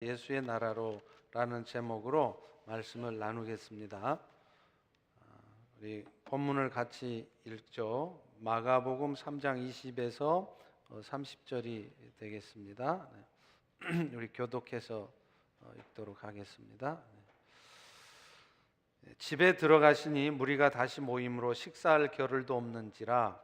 예수의 나라로라는 제목으로 말씀을 나누겠습니다. 우리 본문을 같이 읽죠. 마가복음 3장 20에서 30절이 되겠습니다. 우리 교독해서 읽도록 하겠습니다. 집에 들어가시니 무리가 다시 모임으로 식사할 겨를도 없는지라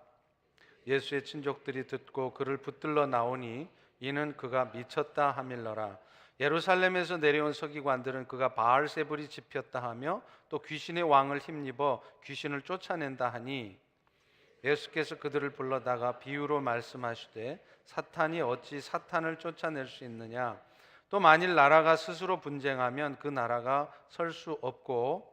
예수의 친족들이 듣고 그를 붙들러 나오니 이는 그가 미쳤다 하밀러라. 예루살렘에서 내려온 서기관들은 그가 바알세불이 집혔다 하며 또 귀신의 왕을 힘입어 귀신을 쫓아낸다 하니 예수께서 그들을 불러다가 비유로 말씀하시되 사탄이 어찌 사탄을 쫓아낼 수 있느냐. 또 만일 나라가 스스로 분쟁하면 그 나라가 설 수 없고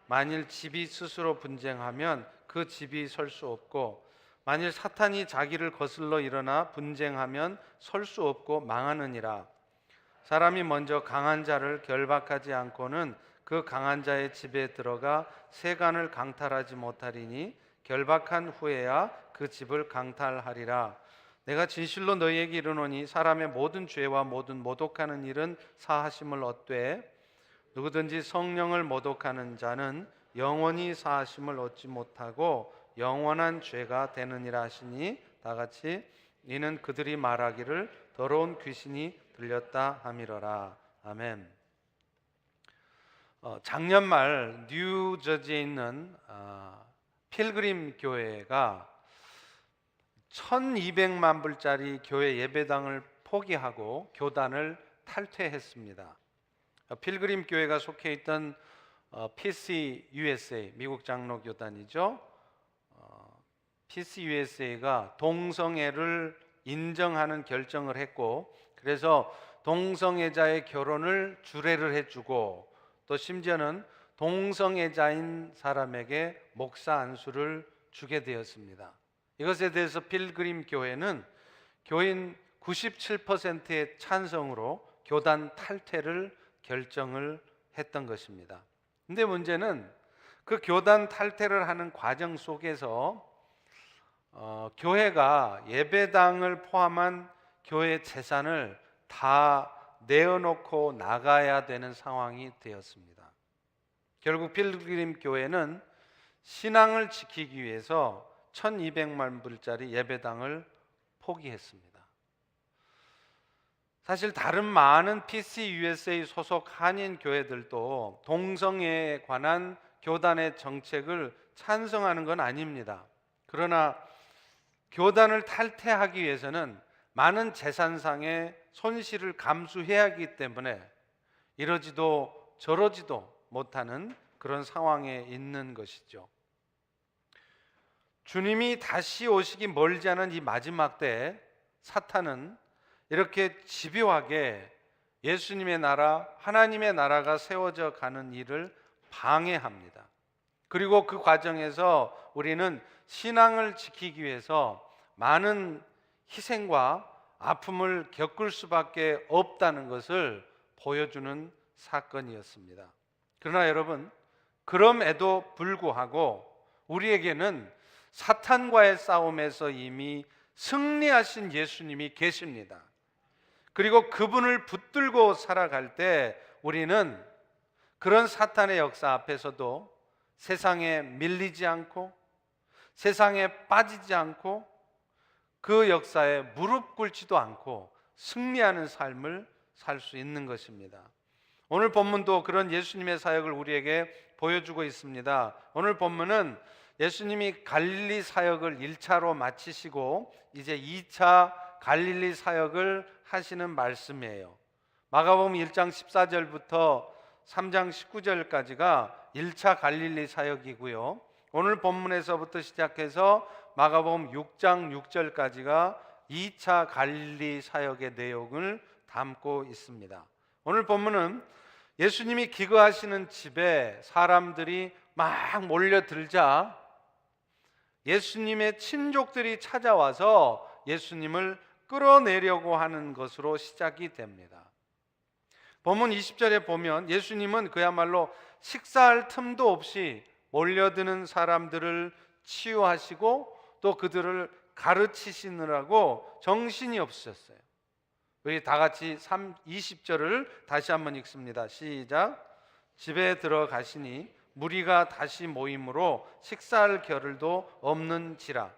만일 집이 스스로 분쟁하면 그 집이 설 수 없고 만일 사탄이 자기를 거슬러 일어나 분쟁하면 설 수 없고 망하느니라. 사람이 먼저 강한 자를 결박하지 않고는 그 강한 자의 집에 들어가 세간을 강탈하지 못하리니 결박한 후에야 그 집을 강탈하리라. 내가 진실로 너희에게 이르노니 사람의 모든 죄와 모든 모독하는 일은 사하심을 얻되 누구든지 성령을 모독하는 자는 영원히 사하심을 얻지 못하고 영원한 죄가 되느니라 하시니 다 같이 이는 그들이 말하기를 더러운 귀신이 들렸다 함이러라. 아멘. 작년 말 뉴저지에 있는 필그림 교회가 1200만 불짜리 교회 예배당을 포기하고 교단을 탈퇴했습니다. 필그림 교회가 속해 있던 PCUSA, 미국 장로교단이죠. PCUSA가 동성애를 인정하는 결정을 했고, 그래서 동성애자의 결혼을 주례를 해주고 또 심지어는 동성애자인 사람에게 목사 안수를 주게 되었습니다. 이것에 대해서 필그림 교회는 교인 97%의 찬성으로 교단 탈퇴를 결정을 했던 것입니다. 근데 문제는 그 교단 탈퇴를 하는 과정 속에서 교회가 예배당을 포함한 교회 재산을 다 내어놓고 나가야 되는 상황이 되었습니다. 결국 필그림 교회는 신앙을 지키기 위해서 1200만 불짜리 예배당을 포기했습니다. 사실 다른 많은 PCUSA 소속 한인 교회들도 동성애에 관한 교단의 정책을 찬성하는 건 아닙니다. 그러나 교단을 탈퇴하기 위해서는 많은 재산상의 손실을 감수해야 하기 때문에 이러지도 저러지도 못하는 그런 상황에 있는 것이죠. 주님이 다시 오시기 멀지 않은 이 마지막 때에 사탄은 이렇게 집요하게 예수님의 나라, 하나님의 나라가 세워져 가는 일을 방해합니다. 그리고 그 과정에서 우리는 신앙을 지키기 위해서 많은 희생과 아픔을 겪을 수밖에 없다는 것을 보여주는 사건이었습니다. 그러나 여러분, 그럼에도 불구하고 우리에게는 사탄과의 싸움에서 이미 승리하신 예수님이 계십니다. 그리고 그분을 붙들고 살아갈 때 우리는 그런 사탄의 역사 앞에서도 세상에 밀리지 않고 세상에 빠지지 않고 그 역사에 무릎 꿇지도 않고 승리하는 삶을 살 수 있는 것입니다. 오늘 본문도 그런 예수님의 사역을 우리에게 보여주고 있습니다. 오늘 본문은 예수님이 갈릴리 사역을 1차로 마치시고 이제 2차 갈릴리 사역을 하시는 말씀이에요. 마가복음 1장 14절부터 3장 19절까지가 1차 갈릴리 사역이고요. 오늘 본문에서부터 시작해서 마가복음 6장 6절까지가 2차 갈릴리 사역의 내용을 담고 있습니다. 오늘 본문은 예수님이 기거하시는 집에 사람들이 막 몰려들자 예수님의 친족들이 찾아와서 예수님을 끌어내려고 하는 것으로 시작이 됩니다. 본문 20절에 보면 예수님은 그야말로 식사할 틈도 없이 몰려드는 사람들을 치유하시고 또 그들을 가르치시느라고 정신이 없으셨어요. 우리 다 같이 20절을 다시 한번 읽습니다. 시작. 집에 들어가시니 무리가 다시 모임으로 식사할 겨를도 없는지라.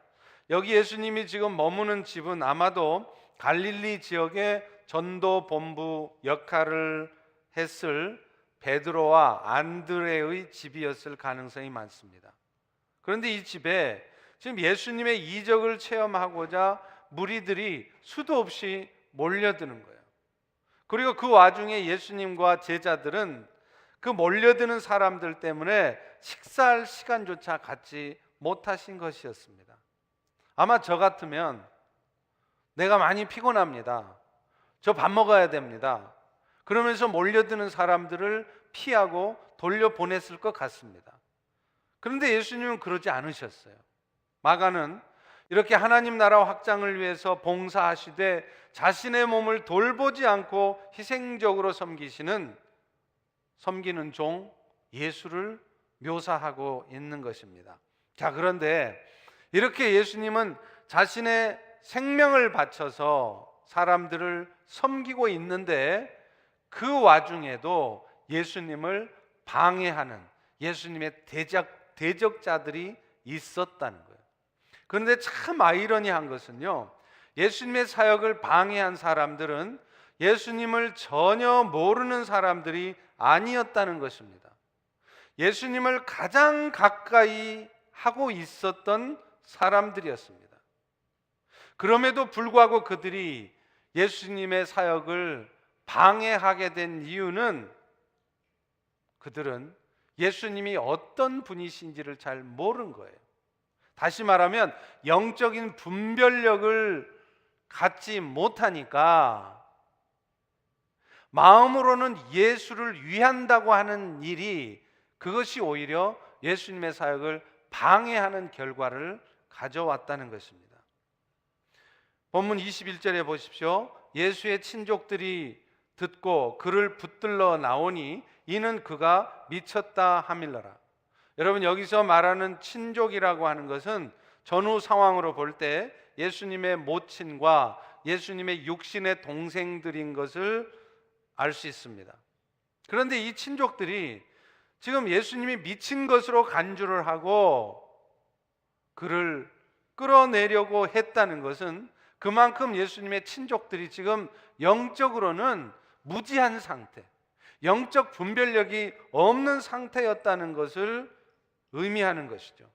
여기 예수님이 지금 머무는 집은 아마도 갈릴리 지역의 전도 본부 역할을 했을 베드로와 안드레의 집이었을 가능성이 많습니다. 그런데 이 집에 지금 예수님의 이적을 체험하고자 무리들이 수도 없이 몰려드는 거예요. 그리고 그 와중에 예수님과 제자들은 그 몰려드는 사람들 때문에 식사할 시간조차 갖지 못하신 것이었습니다. 아마 저 같으면 내가 많이 피곤합니다. 저 밥 먹어야 됩니다. 그러면서 몰려드는 사람들을 피하고 돌려보냈을 것 같습니다. 그런데 예수님은 그러지 않으셨어요. 마가는 이렇게 하나님 나라 확장을 위해서 봉사하시되 자신의 몸을 돌보지 않고 희생적으로 섬기는 종 예수를 묘사하고 있는 것입니다. 자, 그런데 이렇게 예수님은 자신의 생명을 바쳐서 사람들을 섬기고 있는데 그 와중에도 예수님을 방해하는 예수님의 대적자들이 있었다는 거예요. 그런데 참 아이러니한 것은요, 예수님의 사역을 방해한 사람들은 예수님을 전혀 모르는 사람들이 아니었다는 것입니다. 예수님을 가장 가까이 하고 있었던 사람들이었습니다. 그럼에도 불구하고 그들이 예수님의 사역을 방해하게 된 이유는 그들은 예수님이 어떤 분이신지를 잘 모른 거예요. 다시 말하면 영적인 분별력을 갖지 못하니까 마음으로는 예수를 위한다고 하는 일이 그것이 오히려 예수님의 사역을 방해하는 결과를 가져왔다는 것입니다. 본문 21절에 보십시오. 예수의 친족들이 듣고 그를 붙들러 나오니 이는 그가 미쳤다 하밀러라. 여러분, 여기서 말하는 친족이라고 하는 것은 전후 상황으로 볼 때 예수님의 모친과 예수님의 육신의 동생들인 것을 알 수 있습니다. 그런데 이 친족들이 지금 예수님이 미친 것으로 간주를 하고 그를 끌어내려고 했다는 것은 그만큼 예수님의 친족들이 지금 영적으로는 무지한 상태, 영적 분별력이 없는 상태였다는 것을 의미하는 것이죠.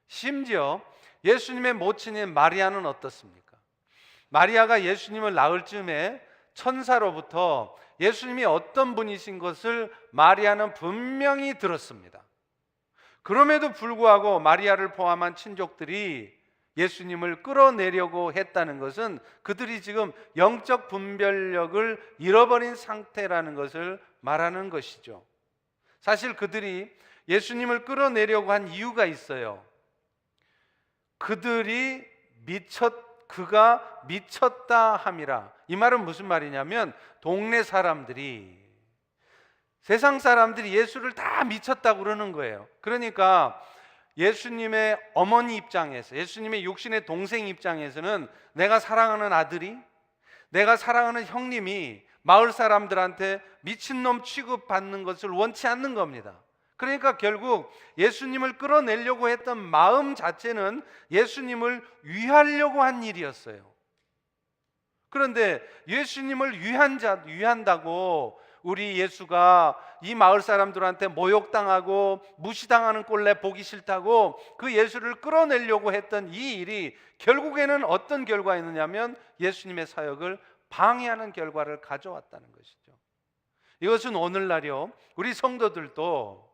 심지어 예수님의 모친인 마리아는 어떻습니까? 마리아가 예수님을 낳을 즈음에 천사로부터 예수님이 어떤 분이신 것을 마리아는 분명히 들었습니다. 그럼에도 불구하고 마리아를 포함한 친족들이 예수님을 끌어내려고 했다는 것은 그들이 지금 영적 분별력을 잃어버린 상태라는 것을 말하는 것이죠. 사실 그들이 예수님을 끌어내려고 한 이유가 있어요. 그가 미쳤다 함이라. 이 말은 무슨 말이냐면 동네 사람들이, 세상 사람들이 예수를 다 미쳤다고 그러는 거예요. 그러니까 예수님의 어머니 입장에서, 예수님의 육신의 동생 입장에서는 내가 사랑하는 아들이, 내가 사랑하는 형님이 마을 사람들한테 미친놈 취급받는 것을 원치 않는 겁니다. 그러니까 결국 예수님을 끌어내려고 했던 마음 자체는 예수님을 위하려고 한 일이었어요. 그런데 예수님을 위한다고 우리 예수가 이 마을 사람들한테 모욕당하고 무시당하는 꼴내 보기 싫다고 그 예수를 끌어내려고 했던 이 일이 결국에는 어떤 결과가 있느냐면 예수님의 사역을 방해하는 결과를 가져왔다는 것이죠. 이것은 오늘날요, 우리 성도들도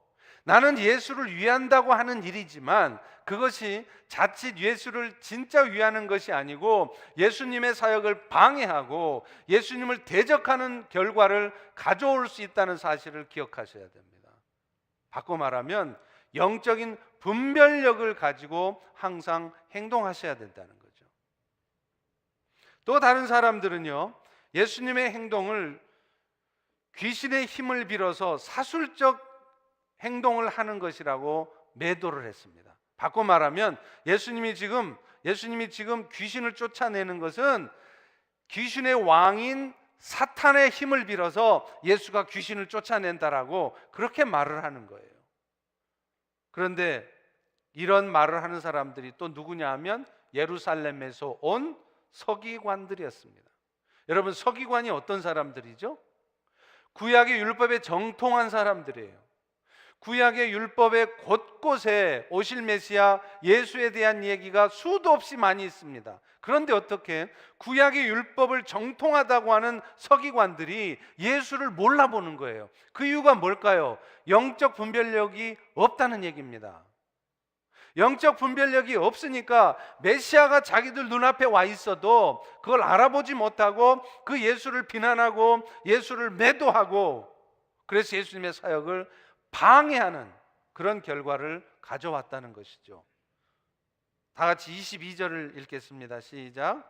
나는 예수를 위한다고 하는 일이지만 그것이 자칫 예수를 진짜 위하는 것이 아니고 예수님의 사역을 방해하고 예수님을 대적하는 결과를 가져올 수 있다는 사실을 기억하셔야 됩니다. 바꿔 말하면 영적인 분별력을 가지고 항상 행동하셔야 된다는 거죠. 또 다른 사람들은요, 예수님의 행동을 귀신의 힘을 빌어서 사술적 행동을 하는 것이라고 매도를 했습니다. 바꿔 말하면 예수님이 지금 귀신을 쫓아내는 것은 귀신의 왕인 사탄의 힘을 빌어서 예수가 귀신을 쫓아낸다라고 그렇게 말을 하는 거예요. 그런데 이런 말을 하는 사람들이 또 누구냐 하면 예루살렘에서 온 서기관들이었습니다. 여러분, 서기관이 어떤 사람들이죠? 구약의 율법에 정통한 사람들이에요. 구약의 율법의 곳곳에 오실 메시아 예수에 대한 얘기가 수도 없이 많이 있습니다. 그런데 어떻게 구약의 율법을 정통하다고 하는 서기관들이 예수를 몰라보는 거예요. 그 이유가 뭘까요? 영적 분별력이 없다는 얘기입니다. 영적 분별력이 없으니까 메시아가 자기들 눈앞에 와 있어도 그걸 알아보지 못하고 그 예수를 비난하고 예수를 매도하고, 그래서 예수님의 사역을 방해하는 그런 결과를 가져왔다는 것이죠. 다 같이 22절을 읽겠습니다. 시작.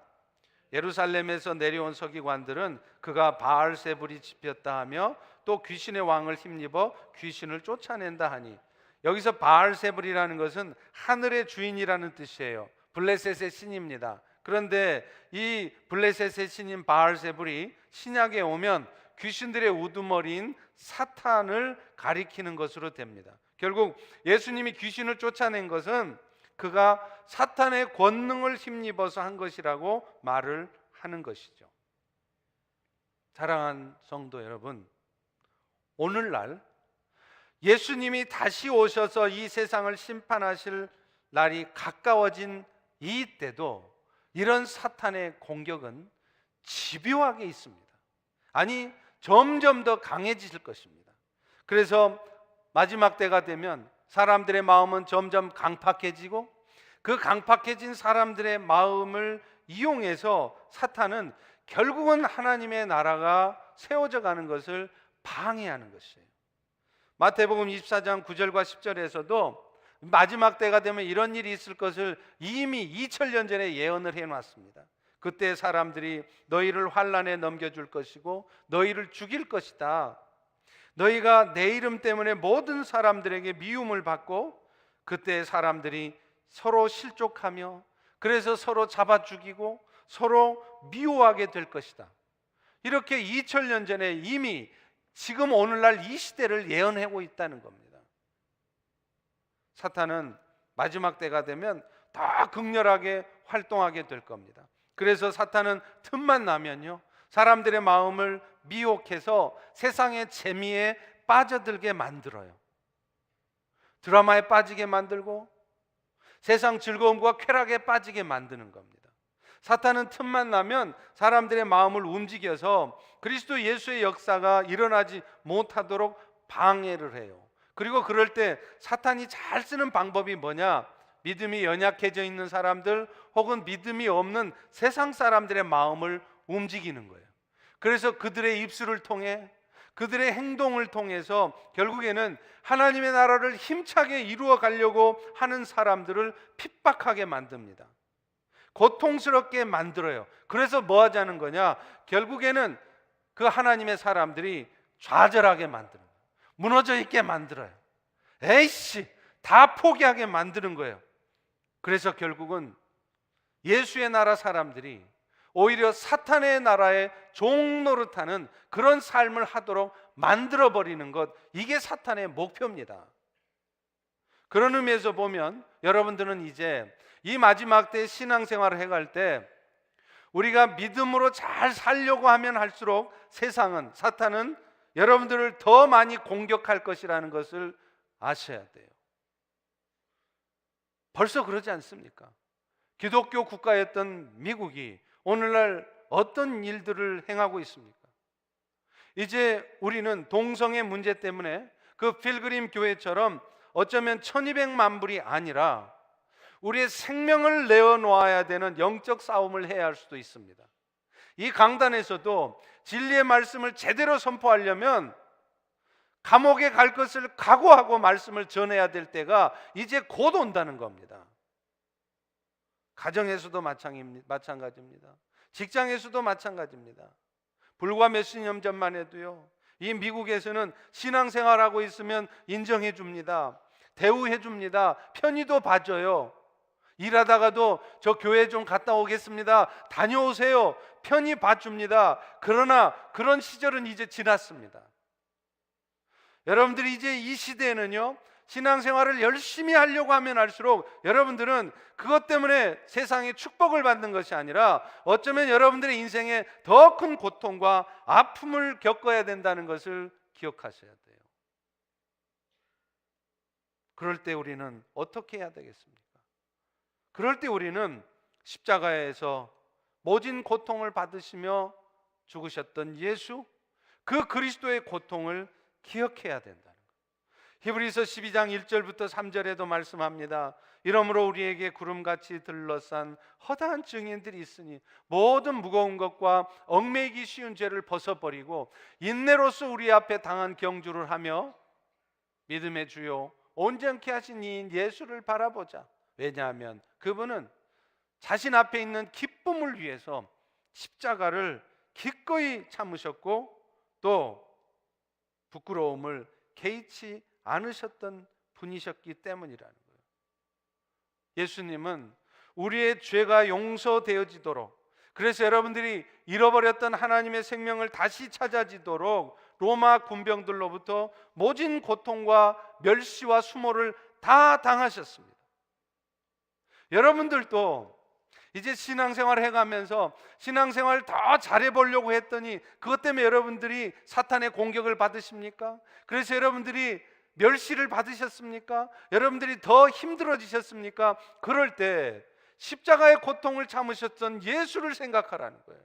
예루살렘에서 내려온 서기관들은 그가 바알세불이 집혔다 하며 또 귀신의 왕을 힘입어 귀신을 쫓아낸다 하니, 여기서 바알세불이라는 것은 하늘의 주인이라는 뜻이에요. 블레셋의 신입니다. 그런데 이 블레셋의 신인 바알세불이 신약에 오면 귀신들의 우두머리인 사탄을 가리키는 것으로 됩니다. 결국 예수님이 귀신을 쫓아낸 것은 그가 사탄의 권능을 힘입어서 한 것이라고 말을 하는 것이죠. 사랑하는 성도 여러분, 오늘날 예수님이 다시 오셔서 이 세상을 심판하실 날이 가까워진 이때도 이런 사탄의 공격은 집요하게 있습니다. 아니, 점점 더 강해지실 것입니다. 그래서 마지막 때가 되면 사람들의 마음은 점점 강팍해지고, 그 강팍해진 사람들의 마음을 이용해서 사탄은 결국은 하나님의 나라가 세워져 가는 것을 방해하는 것이에요. 마태복음 24장 9절과 10절에서도 마지막 때가 되면 이런 일이 있을 것을 이미 2000년 전에 예언을 해놨습니다. 그때 사람들이 너희를 환난에 넘겨줄 것이고 너희를 죽일 것이다. 너희가 내 이름 때문에 모든 사람들에게 미움을 받고, 그때 사람들이 서로 실족하며 그래서 서로 잡아 죽이고 서로 미워하게 될 것이다. 이렇게 2000년 전에 이미 지금 오늘날 이 시대를 예언하고 있다는 겁니다. 사탄은 마지막 때가 되면 더 극렬하게 활동하게 될 겁니다. 그래서 사탄은 틈만 나면요, 사람들의 마음을 미혹해서 세상의 재미에 빠져들게 만들어요. 드라마에 빠지게 만들고 세상 즐거움과 쾌락에 빠지게 만드는 겁니다. 사탄은 틈만 나면 사람들의 마음을 움직여서 그리스도 예수의 역사가 일어나지 못하도록 방해를 해요. 그리고 그럴 때 사탄이 잘 쓰는 방법이 뭐냐? 믿음이 연약해져 있는 사람들 혹은 믿음이 없는 세상 사람들의 마음을 움직이는 거예요. 그래서 그들의 입술을 통해, 그들의 행동을 통해서 결국에는 하나님의 나라를 힘차게 이루어 가려고 하는 사람들을 핍박하게 만듭니다. 고통스럽게 만들어요. 그래서 뭐 하자는 거냐? 결국에는 그 하나님의 사람들이 좌절하게 만드는 거예요. 무너져 있게 만들어요. 에이씨, 다 포기하게 만드는 거예요. 그래서 결국은 예수의 나라 사람들이 오히려 사탄의 나라의 종 노릇하는 그런 삶을 하도록 만들어버리는 것, 이게 사탄의 목표입니다. 그런 의미에서 보면 여러분들은 이제 이 마지막 때 신앙생활을 해갈 때 우리가 믿음으로 잘 살려고 하면 할수록 세상은, 사탄은 여러분들을 더 많이 공격할 것이라는 것을 아셔야 돼요. 벌써 그러지 않습니까? 기독교 국가였던 미국이 오늘날 어떤 일들을 행하고 있습니까? 이제 우리는 동성애 문제 때문에 그 필그림 교회처럼 어쩌면 1200만 불이 아니라 우리의 생명을 내어놓아야 되는 영적 싸움을 해야 할 수도 있습니다. 이 강단에서도 진리의 말씀을 제대로 선포하려면 감옥에 갈 것을 각오하고 말씀을 전해야 될 때가 이제 곧 온다는 겁니다. 가정에서도 마찬가지입니다. 직장에서도 마찬가지입니다. 불과 몇십 년 전만 해도요, 이 미국에서는 신앙생활하고 있으면 인정해 줍니다. 대우해 줍니다. 편의도 봐줘요. 일하다가도 저 교회 좀 갔다 오겠습니다. 다녀오세요. 편히 봐줍니다. 그러나 그런 시절은 이제 지났습니다. 여러분들이 이제 이 시대에는요, 신앙생활을 열심히 하려고 하면 할수록 여러분들은 그것 때문에 세상에 축복을 받는 것이 아니라 어쩌면 여러분들의 인생에 더 큰 고통과 아픔을 겪어야 된다는 것을 기억하셔야 돼요. 그럴 때 우리는 어떻게 해야 되겠습니까? 그럴 때 우리는 십자가에서 모진 고통을 받으시며 죽으셨던 예수, 그 그리스도의 고통을 기억해야 된다는 거예요. 히브리서 12장 1절부터 3절에도 말씀합니다. 이러므로 우리에게 구름같이 들러싼 허다한 증인들이 있으니 모든 무거운 것과 얽매이기 쉬운 죄를 벗어버리고 인내로서 우리 앞에 당한 경주를 하며 믿음의 주요 온전케 하신 이인 예수를 바라보자. 왜냐하면 그분은 자신 앞에 있는 기쁨을 위해서 십자가를 기꺼이 참으셨고 또 부끄러움을 개의치 않으셨던 분이셨기 때문이라는 거예요. 예수님은 우리의 죄가 용서되어지도록, 그래서 여러분들이 잃어버렸던 하나님의 생명을 다시 찾아지도록 로마 군병들로부터 모진 고통과 멸시와 수모를 다 당하셨습니다. 여러분들도 이제 신앙생활을 해가면서 신앙생활을 더 잘해보려고 했더니 그것 때문에 여러분들이 사탄의 공격을 받으십니까? 그래서 여러분들이 멸시를 받으셨습니까? 여러분들이 더 힘들어지셨습니까? 그럴 때 십자가의 고통을 참으셨던 예수를 생각하라는 거예요.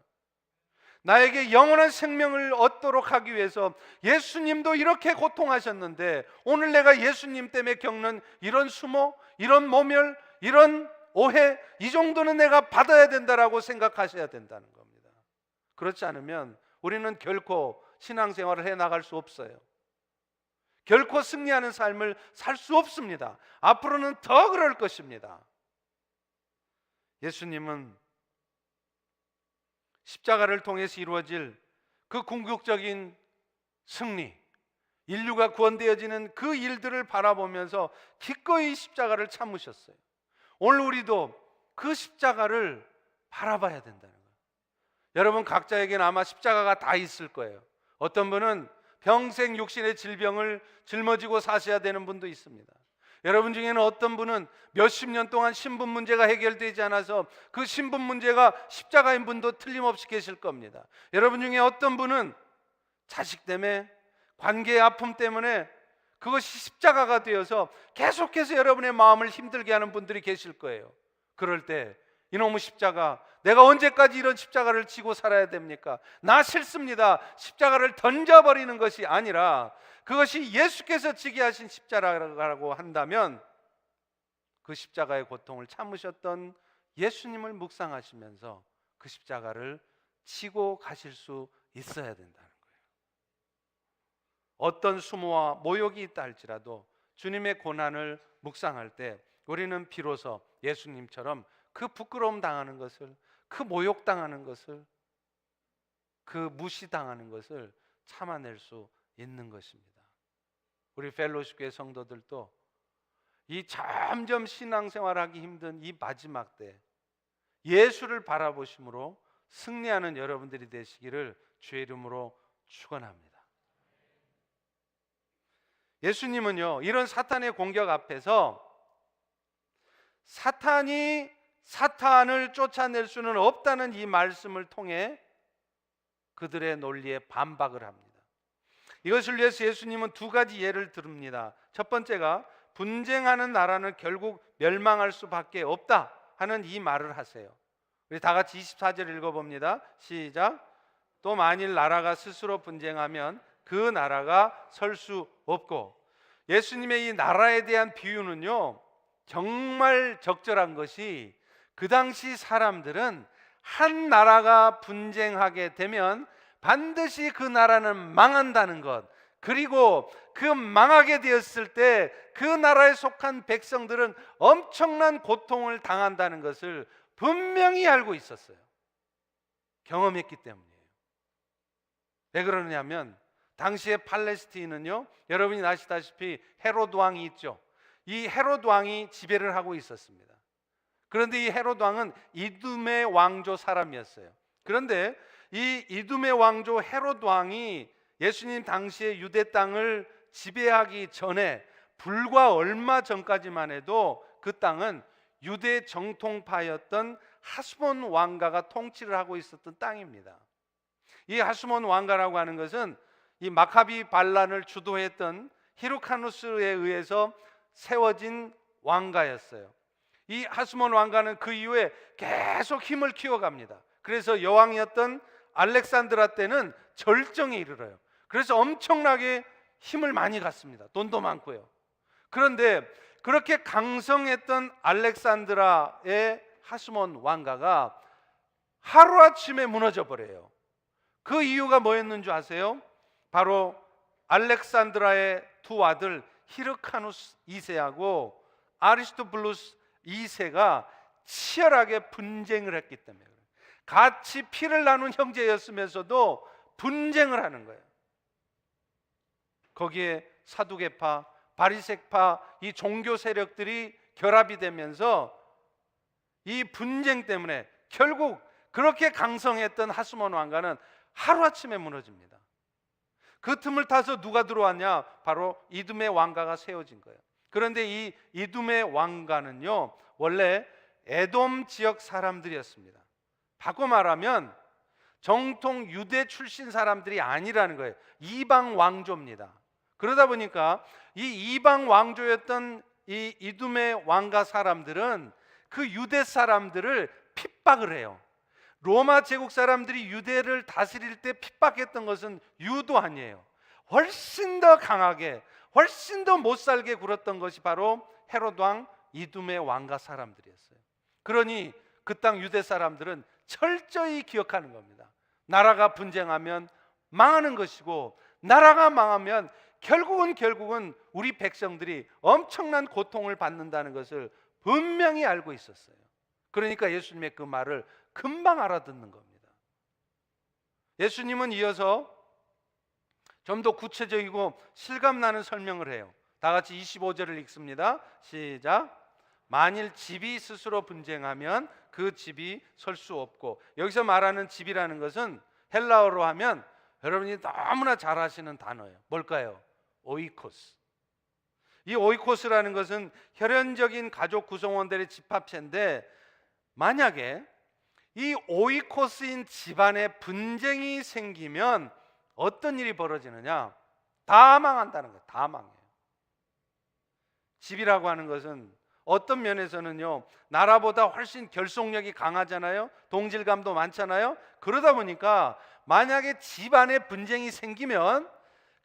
나에게 영원한 생명을 얻도록 하기 위해서 예수님도 이렇게 고통하셨는데 오늘 내가 예수님 때문에 겪는 이런 수모, 이런 모멸, 이런 오해, 이 정도는 내가 받아야 된다라고 생각하셔야 된다는 겁니다. 그렇지 않으면 우리는 결코 신앙생활을 해나갈 수 없어요. 결코 승리하는 삶을 살 수 없습니다. 앞으로는 더 그럴 것입니다. 예수님은 십자가를 통해서 이루어질 그 궁극적인 승리, 인류가 구원되어지는 그 일들을 바라보면서 기꺼이 십자가를 참으셨어요. 오늘 우리도 그 십자가를 바라봐야 된다는 거예요. 여러분 각자에게는 아마 십자가가 다 있을 거예요. 어떤 분은 평생 육신의 질병을 짊어지고 사셔야 되는 분도 있습니다. 여러분 중에는 어떤 분은 몇십 년 동안 신분 문제가 해결되지 않아서 그 신분 문제가 십자가인 분도 틀림없이 계실 겁니다. 여러분 중에 어떤 분은 자식 때문에, 관계의 아픔 때문에 그것이 십자가가 되어서 계속해서 여러분의 마음을 힘들게 하는 분들이 계실 거예요. 그럴 때 이놈의 십자가, 내가 언제까지 이런 십자가를 지고 살아야 됩니까? 나 싫습니다. 십자가를 던져버리는 것이 아니라 그것이 예수께서 지게 하신 십자가라고 한다면 그 십자가의 고통을 참으셨던 예수님을 묵상하시면서 그 십자가를 지고 가실 수 있어야 된다는 거예요. 어떤 수모와 모욕이 있다 할지라도 주님의 고난을 묵상할 때 우리는 비로소 예수님처럼 그 부끄러움 당하는 것을, 그 모욕 당하는 것을, 그 무시당하는 것을 참아낼 수 있는 것입니다. 우리 펠로십교회 성도들도 이 점점 신앙생활하기 힘든 이 마지막 때 예수를 바라보심으로 승리하는 여러분들이 되시기를 주의 이름으로 축원합니다. 예수님은요, 이런 사탄의 공격 앞에서 사탄이 사탄을 쫓아낼 수는 없다는 이 말씀을 통해 그들의 논리에 반박을 합니다. 이것을 위해서 예수님은 두 가지 예를 듭니다. 첫 번째가 분쟁하는 나라는 결국 멸망할 수밖에 없다 하는 이 말을 하세요. 우리 다 같이 24절 읽어봅니다. 시작. 또 만일 나라가 스스로 분쟁하면 그 나라가 설 수 없고, 예수님의 이 나라에 대한 비유는요 정말 적절한 것이, 그 당시 사람들은 한 나라가 분쟁하게 되면 반드시 그 나라는 망한다는 것, 그리고 그 망하게 되었을 때 그 나라에 속한 백성들은 엄청난 고통을 당한다는 것을 분명히 알고 있었어요. 경험했기 때문이에요. 왜 그러냐면 당시에 팔레스틴은요, 여러분이 아시다시피 헤롯 왕이 있죠. 이 헤롯 왕이 지배를 하고 있었습니다. 그런데 이 헤롯 왕은 이두메 왕조 사람이었어요. 그런데 이 이두메 왕조 헤롯 왕이 예수님 당시에 유대 땅을 지배하기 전에 불과 얼마 전까지만 해도 그 땅은 유대 정통파였던 하스몬 왕가가 통치를 하고 있었던 땅입니다. 이 하스몬 왕가라고 하는 것은 이 마카비 반란을 주도했던 히르카누스에 의해서 세워진 왕가였어요. 이 하스몬 왕가는 그 이후에 계속 힘을 키워갑니다. 그래서 여왕이었던 알렉산드라 때는 절정에 이르러요. 그래서 엄청나게 힘을 많이 갖습니다. 돈도 많고요. 그런데 그렇게 강성했던 알렉산드라의 하스몬 왕가가 하루아침에 무너져 버려요. 그 이유가 뭐였는 줄 아세요? 바로 알렉산드라의 두 아들 히르카누스 2세하고 아리스토블루스 2세가 치열하게 분쟁을 했기 때문에, 같이 피를 나눈 형제였으면서도 분쟁을 하는 거예요. 거기에 사두개파, 바리새파, 이 종교 세력들이 결합이 되면서 이 분쟁 때문에 결국 그렇게 강성했던 하스몬 왕가는 하루아침에 무너집니다. 그 틈을 타서 누가 들어왔냐? 바로 이두메 왕가가 세워진 거예요. 그런데 이 이두메 왕가는요, 원래 에돔 지역 사람들이었습니다. 바꿔 말하면 정통 유대 출신 사람들이 아니라는 거예요. 이방 왕조입니다. 그러다 보니까 이 이방 왕조였던 이 이두메 왕가 사람들은 그 유대 사람들을 핍박을 해요. 로마 제국 사람들이 유대를 다스릴 때 핍박했던 것은 유도 아니에요. 훨씬 더 강하게, 훨씬 더 못 살게 굴었던 것이 바로 헤롯 왕 이두메 왕가 사람들이었어요. 그러니 그 땅 유대 사람들은 철저히 기억하는 겁니다. 나라가 분쟁하면 망하는 것이고, 나라가 망하면 결국은 우리 백성들이 엄청난 고통을 받는다는 것을 분명히 알고 있었어요. 그러니까 예수님의 그 말을 금방 알아듣는 겁니다. 예수님은 이어서 좀 더 구체적이고 실감나는 설명을 해요. 다 같이 25절을 읽습니다. 시작. 만일 집이 스스로 분쟁하면 그 집이 설 수 없고, 여기서 말하는 집이라는 것은 헬라어로 하면 여러분이 너무나 잘 아시는 단어예요. 뭘까요? 오이코스. 이 오이코스라는 것은 혈연적인 가족 구성원들의 집합체인데, 만약에 이 오이코스인 집안에 분쟁이 생기면 어떤 일이 벌어지느냐? 다 망한다는 거예요. 다 망해요. 집이라고 하는 것은 어떤 면에서는요, 나라보다 훨씬 결속력이 강하잖아요. 동질감도 많잖아요. 그러다 보니까 만약에 집안에 분쟁이 생기면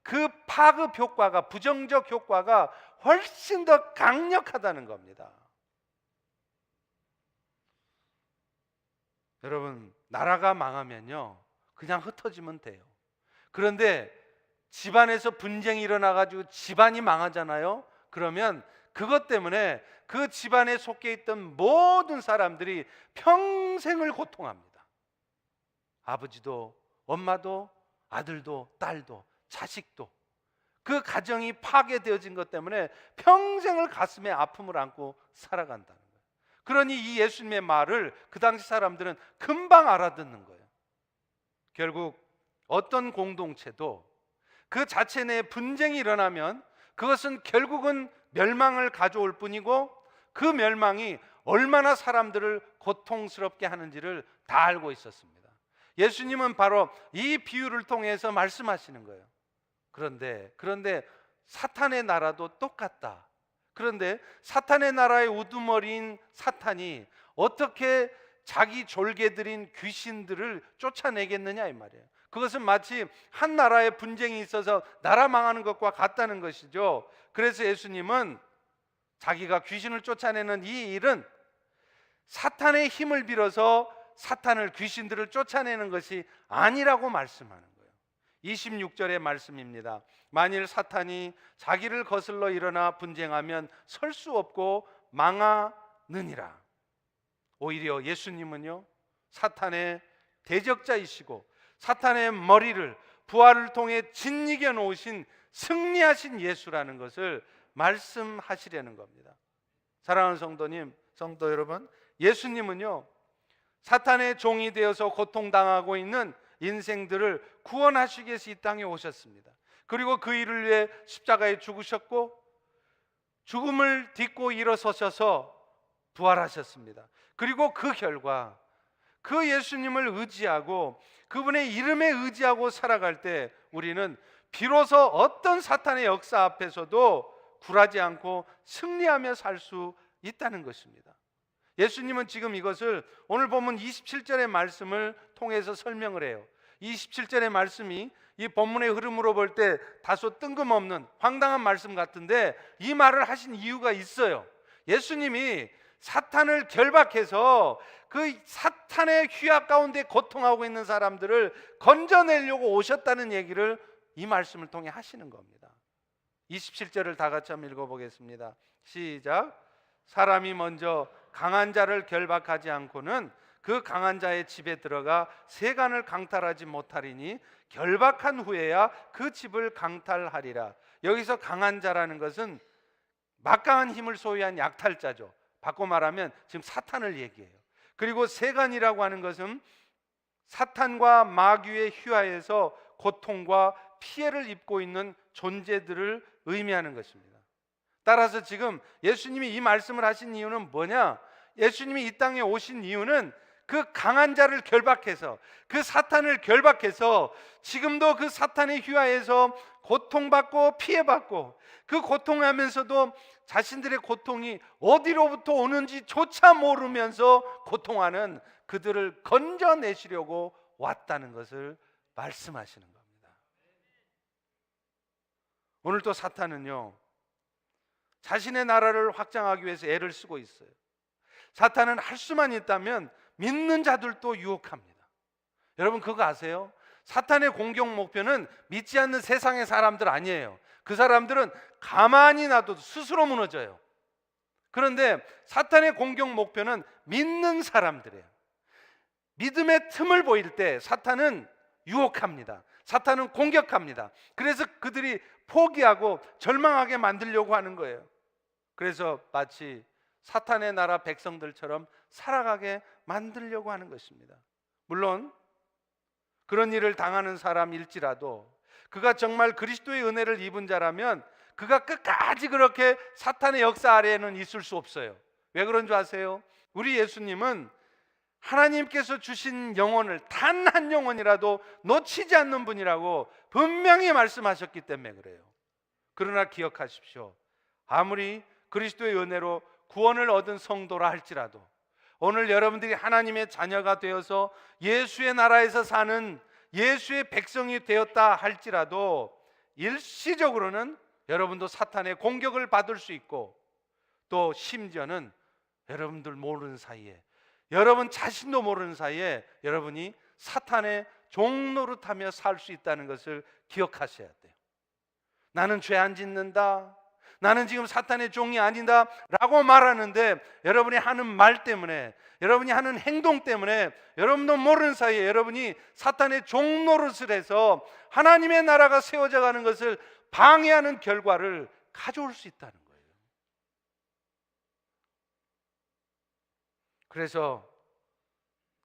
그 파급 효과가, 부정적 효과가 훨씬 더 강력하다는 겁니다. 여러분, 나라가 망하면요, 그냥 흩어지면 돼요. 그런데 집안에서 분쟁이 일어나가지고 집안이 망하잖아요. 그러면 그것 때문에 그 집안에 속해 있던 모든 사람들이 평생을 고통합니다. 아버지도, 엄마도, 아들도, 딸도, 자식도. 그 가정이 파괴되어진 것 때문에 평생을 가슴에 아픔을 안고 살아간다는 거예요. 그러니 이 예수님의 말을 그 당시 사람들은 금방 알아듣는 거예요. 결국 어떤 공동체도 그 자체 내에 분쟁이 일어나면 그것은 결국은 멸망을 가져올 뿐이고, 그 멸망이 얼마나 사람들을 고통스럽게 하는지를 다 알고 있었습니다. 예수님은 바로 이 비유를 통해서 말씀하시는 거예요. 그런데 사탄의 나라도 똑같다. 그런데 사탄의 나라의 우두머리인 사탄이 어떻게 자기 졸개들인 귀신들을 쫓아내겠느냐 이 말이에요. 그것은 마치 한 나라에 분쟁이 있어서 나라 망하는 것과 같다는 것이죠. 그래서 예수님은 자기가 귀신을 쫓아내는 이 일은 사탄의 힘을 빌어서 사탄을, 귀신들을 쫓아내는 것이 아니라고 말씀하는 거예요. 26절의 말씀입니다. 만일 사탄이 자기를 거슬러 일어나 분쟁하면 설 수 없고 망하느니라. 오히려 예수님은요, 사탄의 대적자이시고 사탄의 머리를 부활을 통해 짓이겨 놓으신 승리하신 예수라는 것을 말씀하시려는 겁니다. 사랑하는 성도님, 성도 여러분, 예수님은요, 사탄의 종이 되어서 고통당하고 있는 인생들을 구원하시기 위해서 이 땅에 오셨습니다. 그리고 그 일을 위해 십자가에 죽으셨고 죽음을 딛고 일어서셔서 부활하셨습니다. 그리고 그 결과 그 예수님을 의지하고 그분의 이름에 의지하고 살아갈 때 우리는 비로소 어떤 사탄의 역사 앞에서도 굴하지 않고 승리하며 살 수 있다는 것입니다. 예수님은 지금 이것을 오늘 본문 27절의 말씀을 통해서 설명을 해요. 27절의 말씀이 이 본문의 흐름으로 볼 때 다소 뜬금없는 황당한 말씀 같은데 이 말을 하신 이유가 있어요. 예수님이 사탄을 결박해서 그 사탄의 휘악 가운데 고통하고 있는 사람들을 건져내려고 오셨다는 얘기를 이 말씀을 통해 하시는 겁니다. 27절을 다 같이 한번 읽어보겠습니다. 시작. 사람이 먼저 강한 자를 결박하지 않고는 그 강한 자의 집에 들어가 세간을 강탈하지 못하리니 결박한 후에야 그 집을 강탈하리라. 여기서 강한 자라는 것은 막강한 힘을 소유한 약탈자죠. 바꿔 말하면 지금 사탄을 얘기해요. 그리고 세간이라고 하는 것은 사탄과 마귀의 휘하에서 고통과 피해를 입고 있는 존재들을 의미하는 것입니다. 따라서 지금 예수님이 이 말씀을 하신 이유는 뭐냐? 예수님이 이 땅에 오신 이유는 그 강한 자를 결박해서 그 사탄을 결박해서 지금도 그 사탄의 휘하에서 고통받고 피해받고 그 고통하면서도 자신들의 고통이 어디로부터 오는지조차 모르면서 고통하는 그들을 건져내시려고 왔다는 것을 말씀하시는 겁니다. 오늘도 사탄은요, 자신의 나라를 확장하기 위해서 애를 쓰고 있어요. 사탄은 할 수만 있다면 믿는 자들도 유혹합니다. 여러분 그거 아세요? 사탄의 공격 목표는 믿지 않는 세상의 사람들 아니에요. 그 사람들은 가만히 놔둬도 스스로 무너져요. 그런데 사탄의 공격 목표는 믿는 사람들이에요. 믿음의 틈을 보일 때 사탄은 유혹합니다. 사탄은 공격합니다. 그래서 그들이 포기하고 절망하게 만들려고 하는 거예요. 그래서 마치 사탄의 나라 백성들처럼 살아가게 만들려고 하는 것입니다. 물론 그런 일을 당하는 사람일지라도 그가 정말 그리스도의 은혜를 입은 자라면 그가 끝까지 그렇게 사탄의 역사 아래에는 있을 수 없어요. 왜 그런 줄 아세요? 우리 예수님은 하나님께서 주신 영혼을 단 한 영혼이라도 놓치지 않는 분이라고 분명히 말씀하셨기 때문에 그래요. 그러나 기억하십시오. 아무리 그리스도의 은혜로 구원을 얻은 성도라 할지라도 오늘 여러분들이 하나님의 자녀가 되어서 예수의 나라에서 사는 예수의 백성이 되었다 할지라도 일시적으로는 여러분도 사탄의 공격을 받을 수 있고 또 심지어는 여러분들 모르는 사이에 여러분 자신도 모르는 사이에 여러분이 사탄의 종노릇하며 살 수 있다는 것을 기억하셔야 돼요. 나는 죄 안 짓는다, 나는 지금 사탄의 종이 아니다 라고 말하는데 여러분이 하는 말 때문에 여러분이 하는 행동 때문에 여러분도 모르는 사이에 여러분이 사탄의 종노릇을 해서 하나님의 나라가 세워져 가는 것을 방해하는 결과를 가져올 수 있다는 거예요. 그래서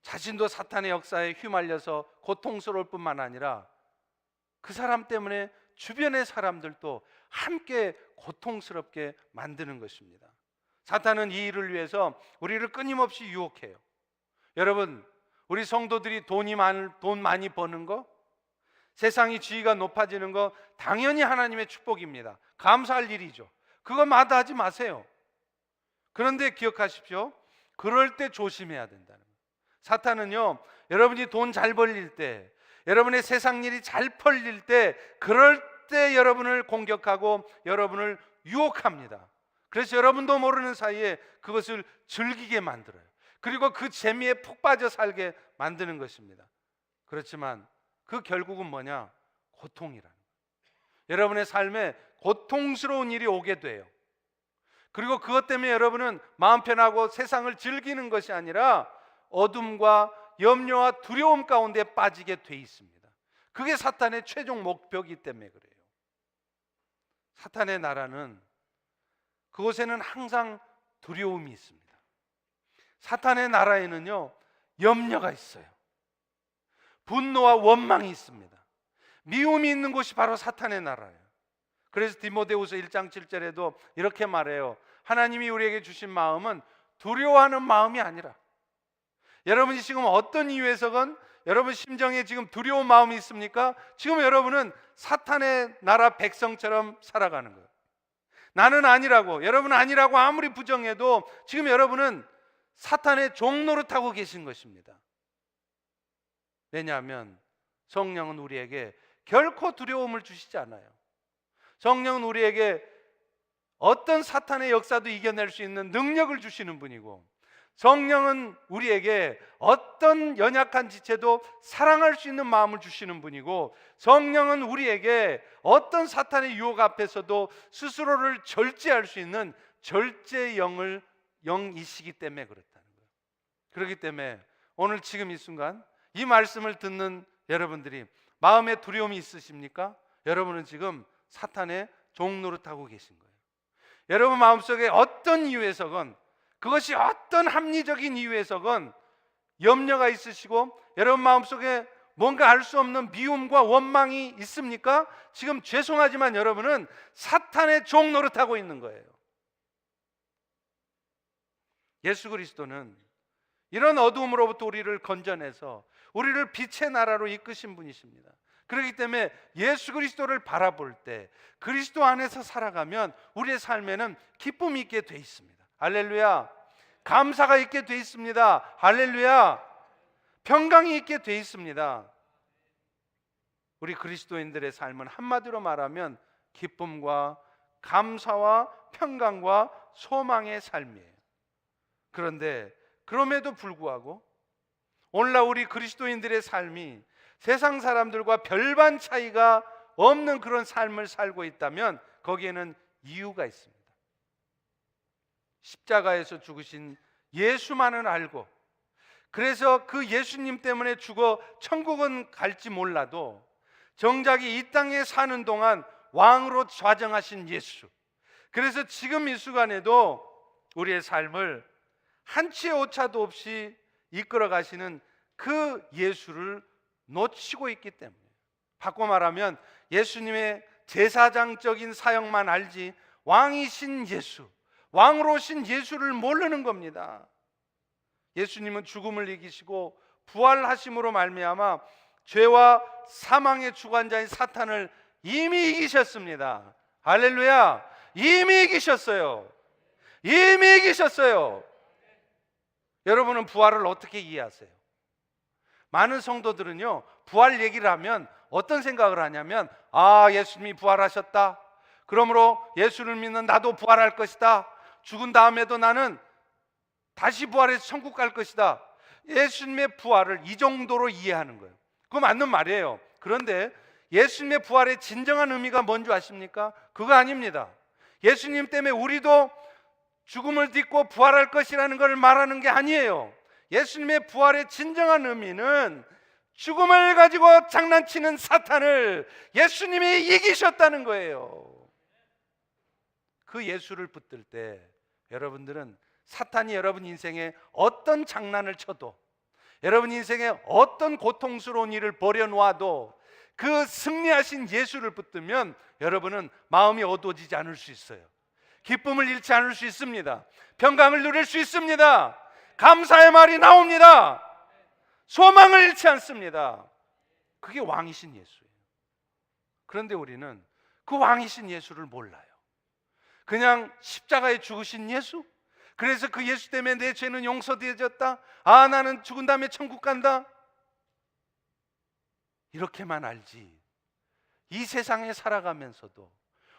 자신도 사탄의 역사에 휘말려서 고통스러울 뿐만 아니라 그 사람 때문에 주변의 사람들도 함께 고통스럽게 만드는 것입니다. 사탄은 이 일을 위해서 우리를 끊임없이 유혹해요. 여러분, 우리 성도들이 돈 많이 버는 거, 세상이 지위가 높아지는 거 당연히 하나님의 축복입니다. 감사할 일이죠. 그거 마다하지 마세요. 그런데 기억하십시오. 그럴 때 조심해야 된다는 거예요. 사탄은요, 여러분이 돈 잘 벌릴 때, 여러분의 세상 일이 잘 풀릴 때, 그럴 때 여러분을 공격하고 여러분을 유혹합니다. 그래서 여러분도 모르는 사이에 그것을 즐기게 만들어요. 그리고 그 재미에 푹 빠져 살게 만드는 것입니다. 그렇지만 그 결국은 뭐냐? 고통이라는 거예요. 여러분의 삶에 고통스러운 일이 오게 돼요. 그리고 그것 때문에 여러분은 마음 편하고 세상을 즐기는 것이 아니라 어둠과 염려와 두려움 가운데 빠지게 돼 있습니다. 그게 사탄의 최종 목표이기 때문에 그래요. 사탄의 나라는 그곳에는 항상 두려움이 있습니다. 사탄의 나라에는요, 염려가 있어요. 분노와 원망이 있습니다. 미움이 있는 곳이 바로 사탄의 나라예요. 그래서 디모데후서 1장 7절에도 이렇게 말해요. 하나님이 우리에게 주신 마음은 두려워하는 마음이 아니라, 여러분이 지금 어떤 이유에서건 여러분 심정에 지금 두려운 마음이 있습니까? 지금 여러분은 사탄의 나라 백성처럼 살아가는 거예요. 나는 아니라고, 여러분 아니라고 아무리 부정해도 지금 여러분은 사탄의 종노릇하고 계신 것입니다. 왜냐하면 성령은 우리에게 결코 두려움을 주시지 않아요. 성령은 우리에게 어떤 사탄의 역사도 이겨낼 수 있는 능력을 주시는 분이고, 성령은 우리에게 어떤 연약한 지체도 사랑할 수 있는 마음을 주시는 분이고, 성령은 우리에게 어떤 사탄의 유혹 앞에서도 스스로를 절제할 수 있는 절제 영이시기 때문에 그렇다는 거예요. 그렇기 때문에 오늘 지금 이 순간 이 말씀을 듣는 여러분들이 마음에 두려움이 있으십니까? 여러분은 지금 사탄의 종노릇하고 계신 거예요. 여러분 마음속에 어떤 이유에서건, 그것이 어떤 합리적인 이유에서건 염려가 있으시고 여러분 마음속에 뭔가 알 수 없는 미움과 원망이 있습니까? 지금 죄송하지만 여러분은 사탄의 종노릇하고 있는 거예요. 예수 그리스도는 이런 어두움으로부터 우리를 건져내서 우리를 빛의 나라로 이끄신 분이십니다. 그렇기 때문에 예수 그리스도를 바라볼 때 그리스도 안에서 살아가면 우리의 삶에는 기쁨이 있게 돼 있습니다. 할렐루야. 감사가 있게 돼 있습니다. 할렐루야. 평강이 있게 돼 있습니다. 우리 그리스도인들의 삶은 한마디로 말하면 기쁨과 감사와 평강과 소망의 삶이에요. 그런데 그럼에도 불구하고 오늘날 우리 그리스도인들의 삶이 세상 사람들과 별반 차이가 없는 그런 삶을 살고 있다면 거기에는 이유가 있습니다. 십자가에서 죽으신 예수만은 알고, 그래서 그 예수님 때문에 죽어 천국은 갈지 몰라도 정작 이 땅에 사는 동안 왕으로 좌정하신 예수, 그래서 지금 이 순간에도 우리의 삶을 한치의 오차도 없이 이끌어 가시는 그 예수를 놓치고 있기 때문에, 바꿔 말하면 예수님의 제사장적인 사역만 알지 왕이신 예수, 왕으로 오신 예수를 모르는 겁니다. 예수님은 죽음을 이기시고 부활하심으로 말미암아 죄와 사망의 주관자인 사탄을 이미 이기셨습니다. 할렐루야. 이미 이기셨어요. 이미 이기셨어요. 여러분은 부활을 어떻게 이해하세요? 많은 성도들은요, 부활 얘기를 하면 어떤 생각을 하냐면, 예수님이 부활하셨다, 그러므로 예수를 믿는 나도 부활할 것이다, 죽은 다음에도 나는 다시 부활해서 천국 갈 것이다, 예수님의 부활을 이 정도로 이해하는 거예요. 그거 맞는 말이에요. 그런데 예수님의 부활의 진정한 의미가 뭔지 아십니까? 그거 아닙니다. 예수님 때문에 우리도 죽음을 딛고 부활할 것이라는 걸 말하는 게 아니에요. 예수님의 부활의 진정한 의미는 죽음을 가지고 장난치는 사탄을 예수님이 이기셨다는 거예요. 그 예수를 붙들 때 여러분들은 사탄이 여러분 인생에 어떤 장난을 쳐도, 여러분 인생에 어떤 고통스러운 일을 벌여놓아도 그 승리하신 예수를 붙들면 여러분은 마음이 어두워지지 않을 수 있어요. 기쁨을 잃지 않을 수 있습니다. 평강을 누릴 수 있습니다. 감사의 말이 나옵니다. 소망을 잃지 않습니다. 그게 왕이신 예수예요. 그런데 우리는 그 왕이신 예수를 몰라요. 그냥 십자가에 죽으신 예수, 그래서 그 예수 때문에 내 죄는 용서되어졌다, 나는 죽은 다음에 천국 간다, 이렇게만 알지, 이 세상에 살아가면서도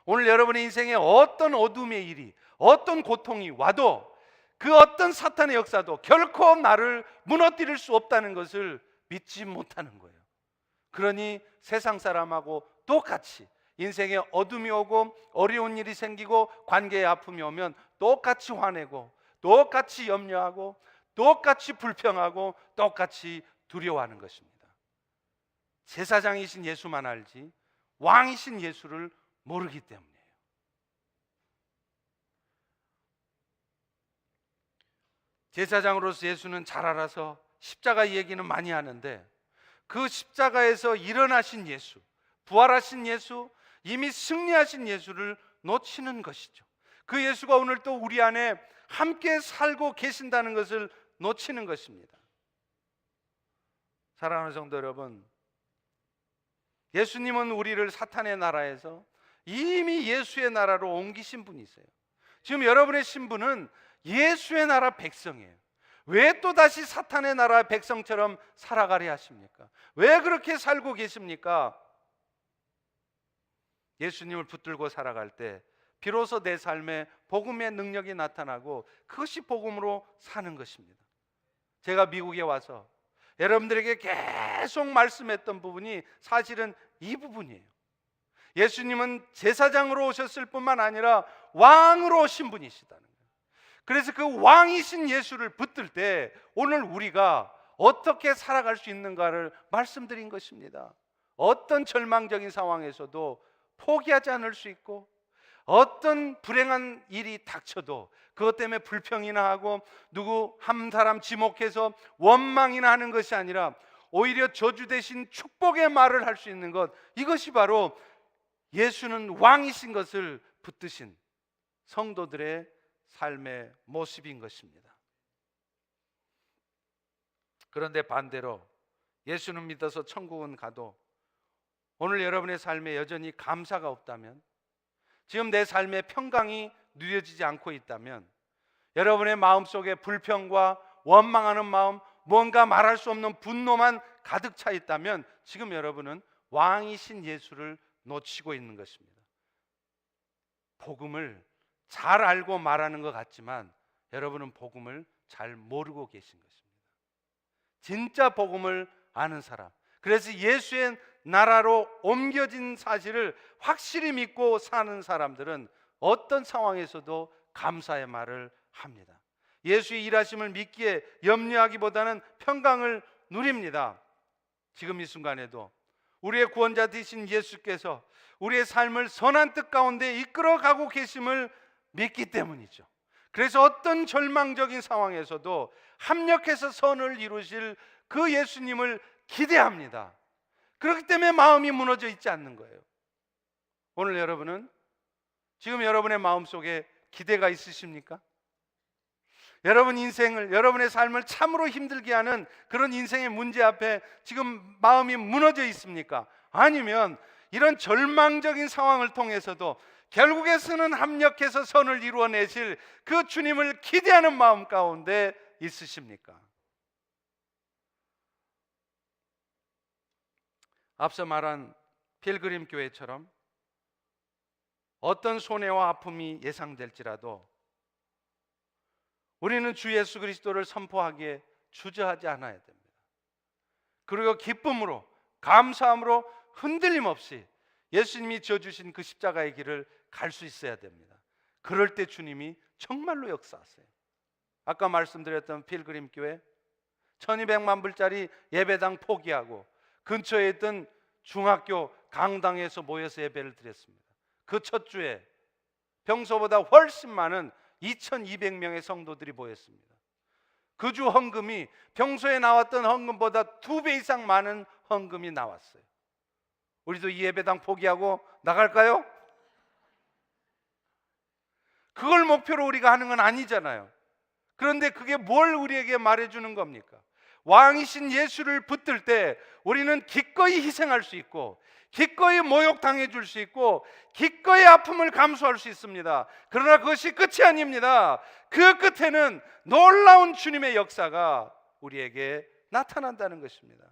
오늘 여러분의 인생에 어떤 어둠의 일이, 어떤 고통이 와도 그 어떤 사탄의 역사도 결코 나를 무너뜨릴 수 없다는 것을 믿지 못하는 거예요. 그러니 세상 사람하고 똑같이 인생에 어둠이 오고 어려운 일이 생기고 관계에 아픔이 오면 똑같이 화내고 똑같이 염려하고 똑같이 불평하고 똑같이 두려워하는 것입니다. 제사장이신 예수만 알지 왕이신 예수를 모르기 때문이에요. 제사장으로서 예수는 잘 알아서 십자가 얘기는 많이 하는데 그 십자가에서 일어나신 예수, 부활하신 예수, 이미 승리하신 예수를 놓치는 것이죠. 그 예수가 오늘 또 우리 안에 함께 살고 계신다는 것을 놓치는 것입니다. 사랑하는 성도 여러분, 예수님은 우리를 사탄의 나라에서 이미 예수의 나라로 옮기신 분이세요. 지금 여러분의 신분은 예수의 나라 백성이에요. 왜 또다시 사탄의 나라 백성처럼 살아가려 하십니까? 왜 그렇게 살고 계십니까? 예수님을 붙들고 살아갈 때 비로소 내 삶에 복음의 능력이 나타나고 그것이 복음으로 사는 것입니다. 제가 미국에 와서 여러분들에게 계속 말씀했던 부분이 사실은 이 부분이에요. 예수님은 제사장으로 오셨을 뿐만 아니라 왕으로 오신 분이시다는 거예요. 그래서 그 왕이신 예수를 붙들 때 오늘 우리가 어떻게 살아갈 수 있는가를 말씀드린 것입니다. 어떤 절망적인 상황에서도 포기하지 않을 수 있고, 어떤 불행한 일이 닥쳐도 그것 때문에 불평이나 하고 누구 한 사람 지목해서 원망이나 하는 것이 아니라 오히려 저주 대신 축복의 말을 할 수 있는 것, 이것이 바로 예수는 왕이신 것을 붙드신 성도들의 삶의 모습인 것입니다. 그런데 반대로 예수는 믿어서 천국은 가도 오늘 여러분의 삶에 여전히 감사가 없다면, 지금 내 삶의 평강이 누려지지 않고 있다면, 여러분의 마음속에 불평과 원망하는 마음, 뭔가 말할 수 없는 분노만 가득 차 있다면 지금 여러분은 왕이신 예수를 놓치고 있는 것입니다. 복음을 잘 알고 말하는 것 같지만 여러분은 복음을 잘 모르고 계신 것입니다. 진짜 복음을 아는 사람, 그래서 예수의 나라로 옮겨진 사실을 확실히 믿고 사는 사람들은 어떤 상황에서도 감사의 말을 합니다. 예수의 일하심을 믿기에 염려하기보다는 평강을 누립니다. 지금 이 순간에도 우리의 구원자 되신 예수께서 우리의 삶을 선한 뜻 가운데 이끌어가고 계심을 믿기 때문이죠. 그래서 어떤 절망적인 상황에서도 합력해서 선을 이루실 그 예수님을 기대합니다. 그렇기 때문에 마음이 무너져 있지 않는 거예요. 오늘 여러분은 지금 여러분의 마음속에 기대가 있으십니까? 여러분 인생을, 여러분의 삶을 참으로 힘들게 하는 그런 인생의 문제 앞에 지금 마음이 무너져 있습니까? 아니면 이런 절망적인 상황을 통해서도 결국에서는 합력해서 선을 이루어내실 그 주님을 기대하는 마음 가운데 있으십니까? 앞서 말한 필그림 교회처럼 어떤 손해와 아픔이 예상될지라도 우리는 주 예수 그리스도를 선포하기에 주저하지 않아야 됩니다. 그리고 기쁨으로, 감사함으로 흔들림 없이 예수님이 지어주신 그 십자가의 길을 갈 수 있어야 됩니다. 그럴 때 주님이 정말로 역사하세요. 아까 말씀드렸던 필그림 교회 1200만 불짜리 예배당 포기하고 근처에 있던 중학교 강당에서 모여서 예배를 드렸습니다. 그 첫 주에 평소보다 훨씬 많은 2200명의 성도들이 모였습니다. 그 주 헌금이 평소에 나왔던 헌금보다 2배 이상 많은 헌금이 나왔어요. 우리도 이 예배당 포기하고 나갈까요? 그걸 목표로 우리가 하는 건 아니잖아요. 그런데 그게 뭘 우리에게 말해주는 겁니까? 왕이신 예수를 붙들 때 우리는 기꺼이 희생할 수 있고, 기꺼이 모욕당해 줄 수 있고, 기꺼이 아픔을 감수할 수 있습니다. 그러나 그것이 끝이 아닙니다. 그 끝에는 놀라운 주님의 역사가 우리에게 나타난다는 것입니다.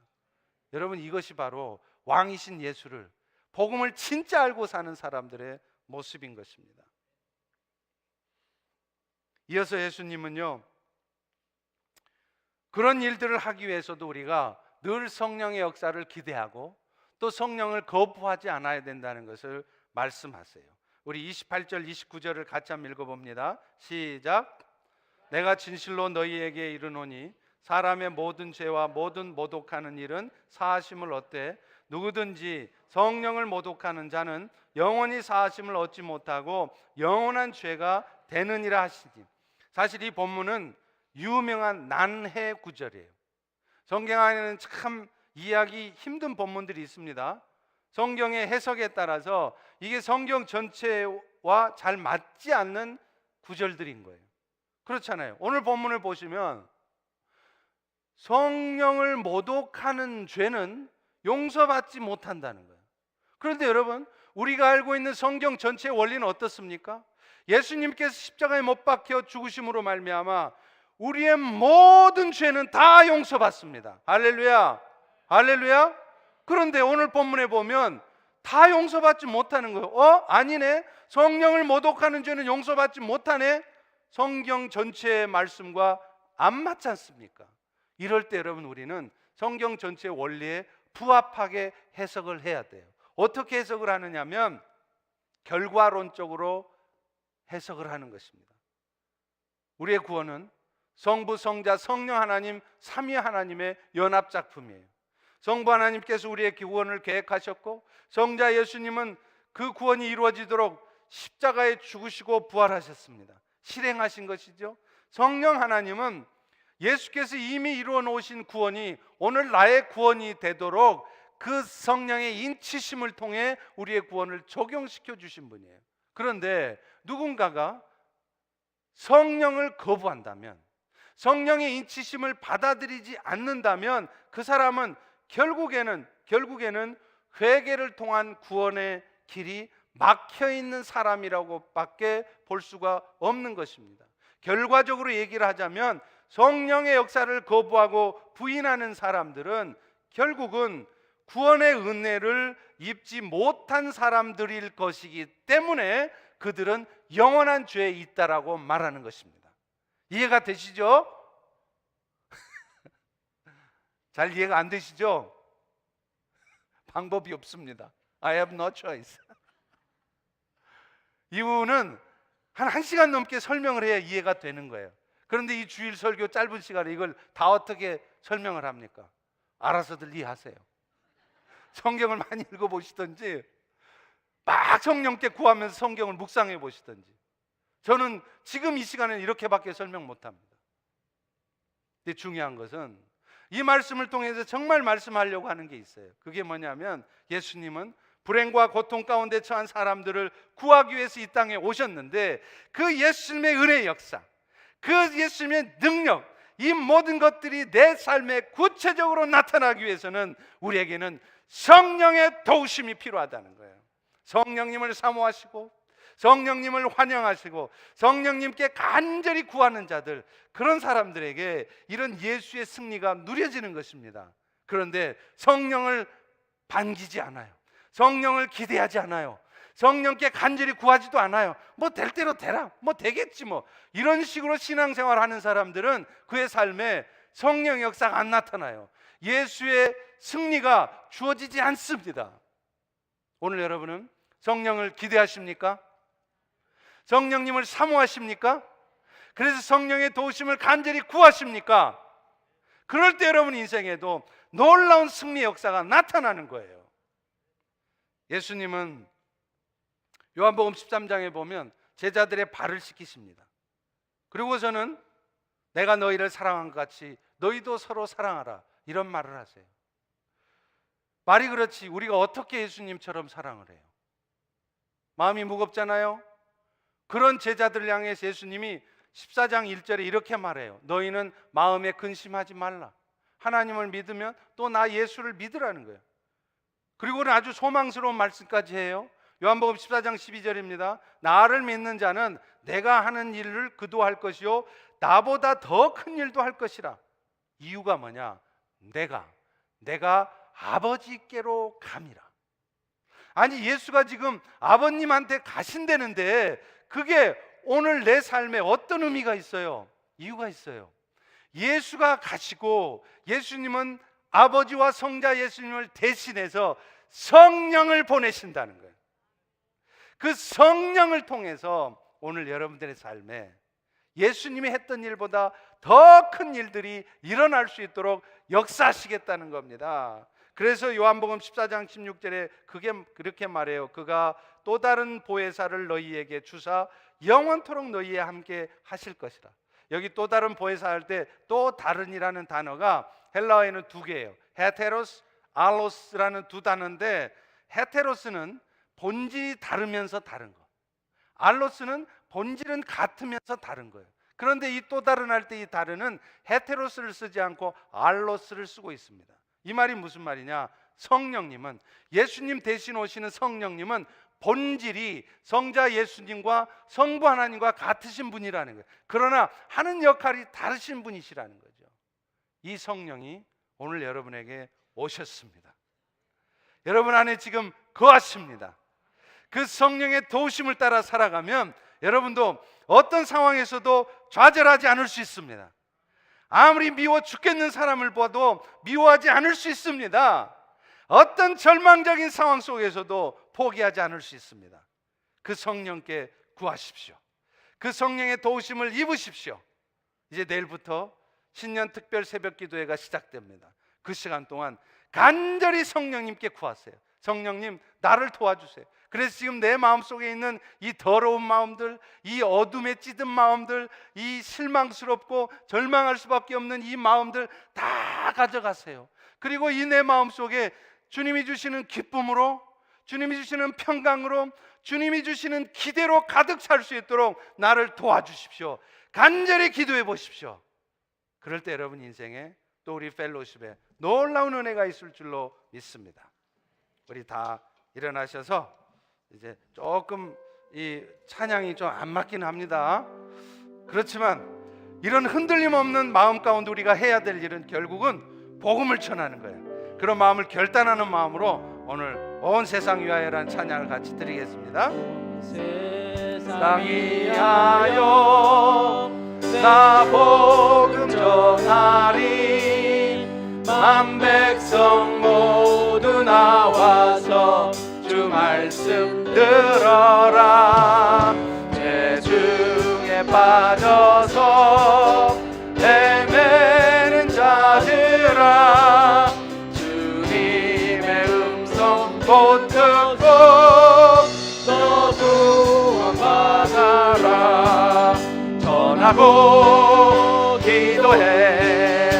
여러분, 이것이 바로 왕이신 예수를, 복음을 진짜 알고 사는 사람들의 모습인 것입니다. 이어서 예수님은요, 그런 일들을 하기 위해서도 우리가 늘 성령의 역사를 기대하고 또 성령을 거부하지 않아야 된다는 것을 말씀하세요. 우리 28절 29절을 같이 한번 읽어봅니다. 시작. 내가 진실로 너희에게 이르노니 사람의 모든 죄와 모든 모독하는 일은 사하심을 얻되 누구든지 성령을 모독하는 자는 영원히 사하심을 얻지 못하고 영원한 죄가 되느니라 하시니. 사실 이 본문은 유명한 난해 구절이에요. 성경 안에는 참 이해하기 힘든 본문들이 있습니다. 성경의 해석에 따라서 이게 성경 전체와 잘 맞지 않는 구절들인 거예요. 그렇잖아요. 오늘 본문을 보시면 성령을 모독하는 죄는 용서받지 못한다는 거예요. 그런데 여러분, 우리가 알고 있는 성경 전체의 원리는 어떻습니까? 예수님께서 십자가에 못 박혀 죽으심으로 말미암아 우리의 모든 죄는 다 용서받습니다. 할렐루야, 할렐루야. 그런데 오늘 본문에 보면 다 용서받지 못하는 거예요. 아니네, 성령을 모독하는 죄는 용서받지 못하네. 성경 전체의 말씀과 안 맞지 않습니까? 이럴 때 여러분, 우리는 성경 전체의 원리에 부합하게 해석을 해야 돼요. 어떻게 해석을 하느냐면 결과론적으로 해석을 하는 것입니다. 우리의 구원은 성부, 성자, 성령 하나님 삼위 하나님의 연합작품이에요. 성부 하나님께서 우리의 구원을 계획하셨고, 성자 예수님은 그 구원이 이루어지도록 십자가에 죽으시고 부활하셨습니다. 실행하신 것이죠. 성령 하나님은 예수께서 이미 이루어 놓으신 구원이 오늘 나의 구원이 되도록 그 성령의 인치심을 통해 우리의 구원을 적용시켜 주신 분이에요. 그런데 누군가가 성령을 거부한다면, 성령의 인치심을 받아들이지 않는다면 그 사람은 결국에는 회개를 통한 구원의 길이 막혀 있는 사람이라고밖에 볼 수가 없는 것입니다. 결과적으로 얘기를 하자면 성령의 역사를 거부하고 부인하는 사람들은 결국은 구원의 은혜를 입지 못한 사람들일 것이기 때문에 그들은 영원한 죄에 있다라고 말하는 것입니다. 이해가 되시죠? 잘 이해가 안 되시죠? 방법이 없습니다. I have no choice. 이유는 한 1시간 넘게 설명을 해야 이해가 되는 거예요. 그런데 이 주일 설교 짧은 시간에 이걸 다 어떻게 설명을 합니까? 알아서들 이해하세요. 성경을 많이 읽어보시든지 막 성령께 구하면서 성경을 묵상해 보시든지. 저는 지금 이 시간에는 이렇게밖에 설명 못합니다. 근데 중요한 것은 이 말씀을 통해서 정말 말씀하려고 하는 게 있어요. 그게 뭐냐면 예수님은 불행과 고통 가운데 처한 사람들을 구하기 위해서 이 땅에 오셨는데 그 예수님의 은혜의 역사, 그 예수님의 능력, 이 모든 것들이 내 삶에 구체적으로 나타나기 위해서는 우리에게는 성령의 도우심이 필요하다는 거예요. 성령님을 사모하시고 성령님을 환영하시고 성령님께 간절히 구하는 자들, 그런 사람들에게 이런 예수의 승리가 누려지는 것입니다. 그런데 성령을 반기지 않아요. 성령을 기대하지 않아요. 성령께 간절히 구하지도 않아요. 뭐 될 대로 되라, 뭐 되겠지 뭐, 이런 식으로 신앙생활 하는 사람들은 그의 삶에 성령의 역사가 안 나타나요. 예수의 승리가 주어지지 않습니다. 오늘 여러분은 성령을 기대하십니까? 성령님을 사모하십니까? 그래서 성령의 도우심을 간절히 구하십니까? 그럴 때 여러분 인생에도 놀라운 승리의 역사가 나타나는 거예요. 예수님은 요한복음 13장에 보면 제자들의 발을 씻기십니다. 그리고서는 내가 너희를 사랑한 것 같이 너희도 서로 사랑하라, 이런 말을 하세요. 말이 그렇지 우리가 어떻게 예수님처럼 사랑을 해요? 마음이 무겁잖아요. 그런 제자들 향해서 예수님이 14장 1절에 이렇게 말해요. 너희는 마음에 근심하지 말라. 하나님을 믿으면 또 나 예수를 믿으라는 거예요. 그리고는 아주 소망스러운 말씀까지 해요. 요한복음 14장 12절입니다. 나를 믿는 자는 내가 하는 일을 그도 할 것이요 나보다 더 큰 일도 할 것이라. 이유가 뭐냐? 내가 아버지께로 감이라. 아니, 예수가 지금 아버님한테 가신다는데 그게 오늘 내 삶에 어떤 의미가 있어요? 이유가 있어요. 예수가 가시고 예수님은 아버지와 성자 예수님을 대신해서 성령을 보내신다는 거예요. 그 성령을 통해서 오늘 여러분들의 삶에 예수님이 했던 일보다 더 큰 일들이 일어날 수 있도록 역사하시겠다는 겁니다. 그래서 요한복음 14장 16절에 그렇게 말해요. 그가 또 다른 보혜사를 너희에게 주사 영원토록 너희와 함께 하실 것이라. 여기 또 다른 보혜사 할 때 또 다른이라는 단어가 헬라어에는 두 개예요. 헤테로스, 알로스라는 두 단어인데, 헤테로스는 본질이 다르면서 다른 거, 알로스는 본질은 같으면서 다른 거예요. 그런데 이 또 다른 할 때 이 다른은 헤테로스를 쓰지 않고 알로스를 쓰고 있습니다. 이 말이 무슨 말이냐? 성령님은, 예수님 대신 오시는 성령님은 본질이 성자 예수님과 성부 하나님과 같으신 분이라는 거예요. 그러나 하는 역할이 다르신 분이시라는 거죠. 이 성령이 오늘 여러분에게 오셨습니다. 여러분 안에 지금 거하십니다. 그 성령의 도우심을 따라 살아가면 여러분도 어떤 상황에서도 좌절하지 않을 수 있습니다. 아무리 미워 죽겠는 사람을 봐도 미워하지 않을 수 있습니다. 어떤 절망적인 상황 속에서도 포기하지 않을 수 있습니다. 그 성령께 구하십시오. 그 성령의 도우심을 입으십시오. 이제 내일부터 신년 특별 새벽 기도회가 시작됩니다. 그 시간 동안 간절히 성령님께 구하세요. 성령님, 나를 도와주세요. 그래서 지금 내 마음속에 있는 이 더러운 마음들, 이 어둠에 찌든 마음들, 이 실망스럽고 절망할 수밖에 없는 이 마음들 다 가져가세요. 그리고 이 내 마음속에 주님이 주시는 기쁨으로, 주님이 주시는 평강으로, 주님이 주시는 기대로 가득 찰 수 있도록 나를 도와주십시오. 간절히 기도해 보십시오. 그럴 때 여러분 인생에 또 우리 펠로십에 놀라운 은혜가 있을 줄로 믿습니다. 우리 다 일어나셔서 이제 조금 이 찬양이 좀 안 맞긴 합니다. 그렇지만 이런 흔들림 없는 마음 가운데 우리가 해야 될 일은 결국은 복음을 전하는 거예요. 그런 마음을 결단하는 마음으로 오늘 온 세상 위하여라는 찬양을 같이 드리겠습니다. 세상 위하여 나 복음 전하리, 만 백성 모두 나와서 주 말씀 들어라. 죄중에 빠져서 헤매는 자들아, 주님의 음성 곧 듣고 너 구원받아라. 전하고 기도해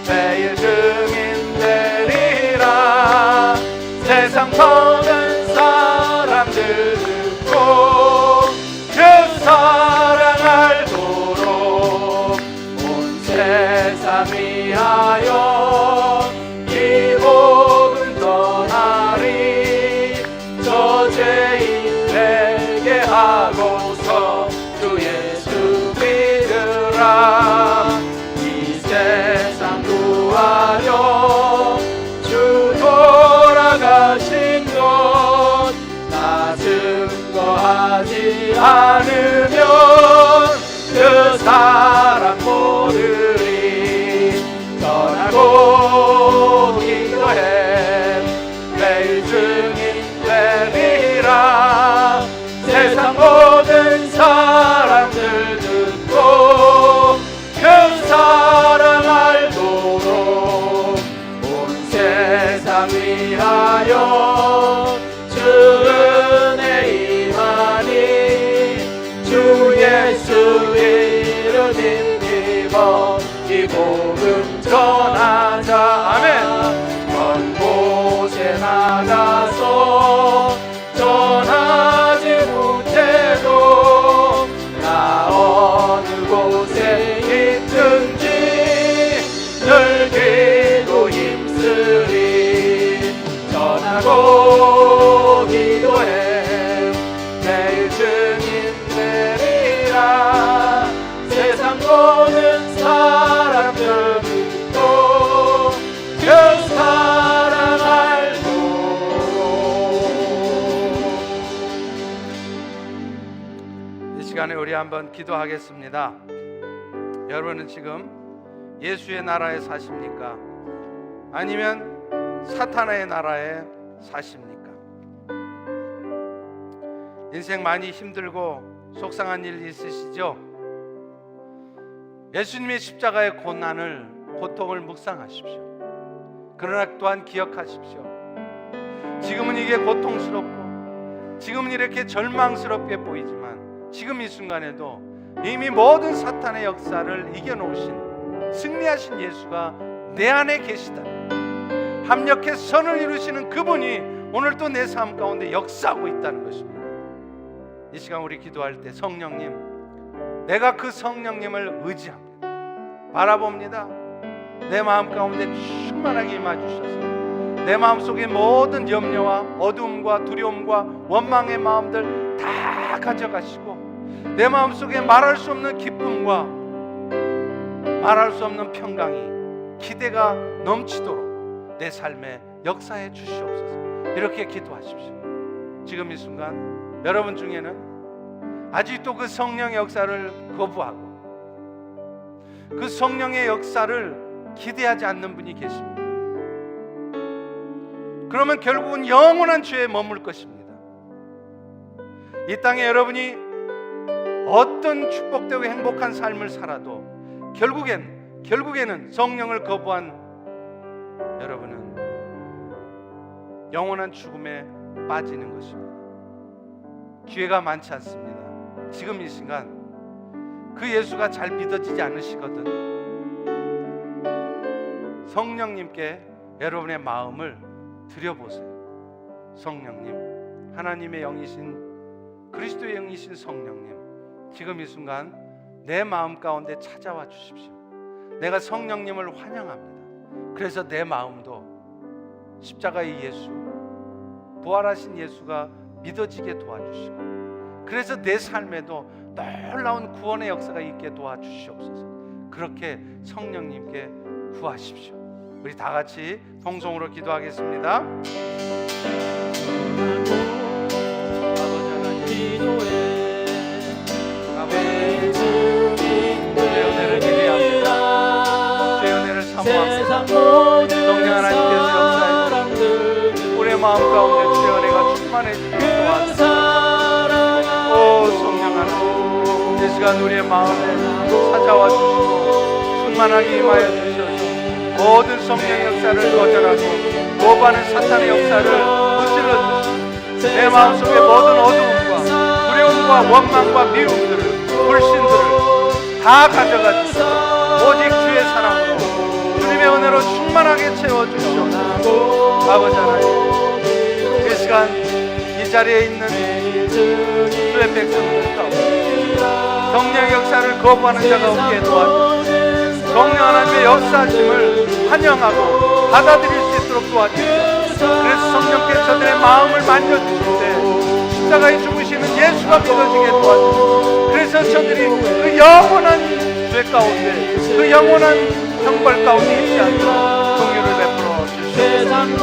매일 증인 되리라. 세상 터는 사람들 듣고 그 사랑 알도록 온 세상 위하여 이 복음 전하리. 저 죄인 되게 하고서 주 예수 믿으라. 이 세상 구하려 주 돌아가신 것 나 증거하지 않으면 그 사랑 모르리. 전하고 기도해 매일 증인 되리라. 세상 모든 사람들 듣고 그 사랑 알도록 온 세상 위하여 주 은혜 임하니. 주 예수 이름 힘입어 이 복음 전하자. 아멘. 먼 곳에 나가서 전하지 못해도 나 어느 곳에 있든지 늘 기도 힘쓰리. 전하고 기도해 매일 증인 되리라. 세상 모든 사람들 믿고 그 사랑 알고. 이 시간에 우리 한번 기도하겠습니다. 여러분은 지금 예수의 나라에 사십니까? 아니면 사탄의 나라에 사십니까? 인생 많이 힘들고 속상한 일 있으시죠? 예수님의 십자가의 고난을, 고통을 묵상하십시오. 그러나 또한 기억하십시오. 지금은 이게 고통스럽고 지금은 이렇게 절망스럽게 보이지만 지금 이 순간에도 이미 모든 사탄의 역사를 이겨놓으신 승리하신 예수가 내 안에 계시다. 합력해 선을 이루시는 그분이 오늘 또 내 삶 가운데 역사하고 있다는 것입니다. 이 시간 우리 기도할 때 성령님, 내가 그 성령님을 의지합니다. 바라봅니다. 내 마음 가운데 충만하게 임하주셔서 내 마음속의 모든 염려와 어두움과 두려움과 원망의 마음들 다 가져가시고 내 마음속에 말할 수 없는 기쁨과 말할 수 없는 평강이 기대가 넘치도록 내 삶에 역사해 주시옵소서. 이렇게 기도하십시오. 지금 이 순간 여러분 중에는 아직도 그 성령의 역사를 거부하고 그 성령의 역사를 기대하지 않는 분이 계십니다. 그러면 결국은 영원한 죄에 머물 것입니다. 이 땅에 여러분이 어떤 축복되고 행복한 삶을 살아도 결국에는 성령을 거부한 여러분은 영원한 죽음에 빠지는 것입니다. 기회가 많지 않습니다. 지금 이 순간 그 예수가 잘 믿어지지 않으시거든 성령님께 여러분의 마음을 드려보세요. 성령님, 하나님의 영이신 그리스도의 영이신 성령님, 지금 이 순간 내 마음 가운데 찾아와 주십시오. 내가 성령님을 환영합니다. 그래서 내 마음도 십자가의 예수, 부활하신 예수가 믿어지게 도와주시고 그래서 내 삶에도 놀라운 구원의 역사가 있게 도와주시옵소서. 그렇게 성령님께 구하십시오. 우리 다 같이 통성으로 기도하겠습니다. 주의 은혜를 기대합니다. 주의 은혜를 사모합니다. 성령 하나님께서 역사해 우리의 마음 가운데 주의 은혜가 충만해지게 도와주시옵소서. 오 성령 하나님, 이 시간 우리의 마음에 찾아와 주시고 충만하게 임하여 주셔서 모든 성령의 역사를 거절하고 거부하는 사탄의 역사를 무찔러 주시고 내 마음속의 모든 어두움과 두려움과 원망과 미움들을 불신들을 다 가져가 주시고 오직 주의 사랑으로 주님의 은혜로 충만하게 채워주시옵소서. 아버지 하나님, 이 시간 이 자리에 있는 주의 백성들 가운데 성령의 역사를 거부하는 자가 없게 도와주시고 성령 하나님의 역사하심을 환영하고 받아들일 수 있도록 도와주시옵소서. 그래서 성령께 저들의 마음을 만져주실 때 십자가에 죽으시는 예수가 믿어지게 도와주시옵소서. 그래서 저들이 그 영원한 죄 가운데 그 영원한 형벌 가운데 있지 않도록 긍휼을 베풀어 주시옵소서. 오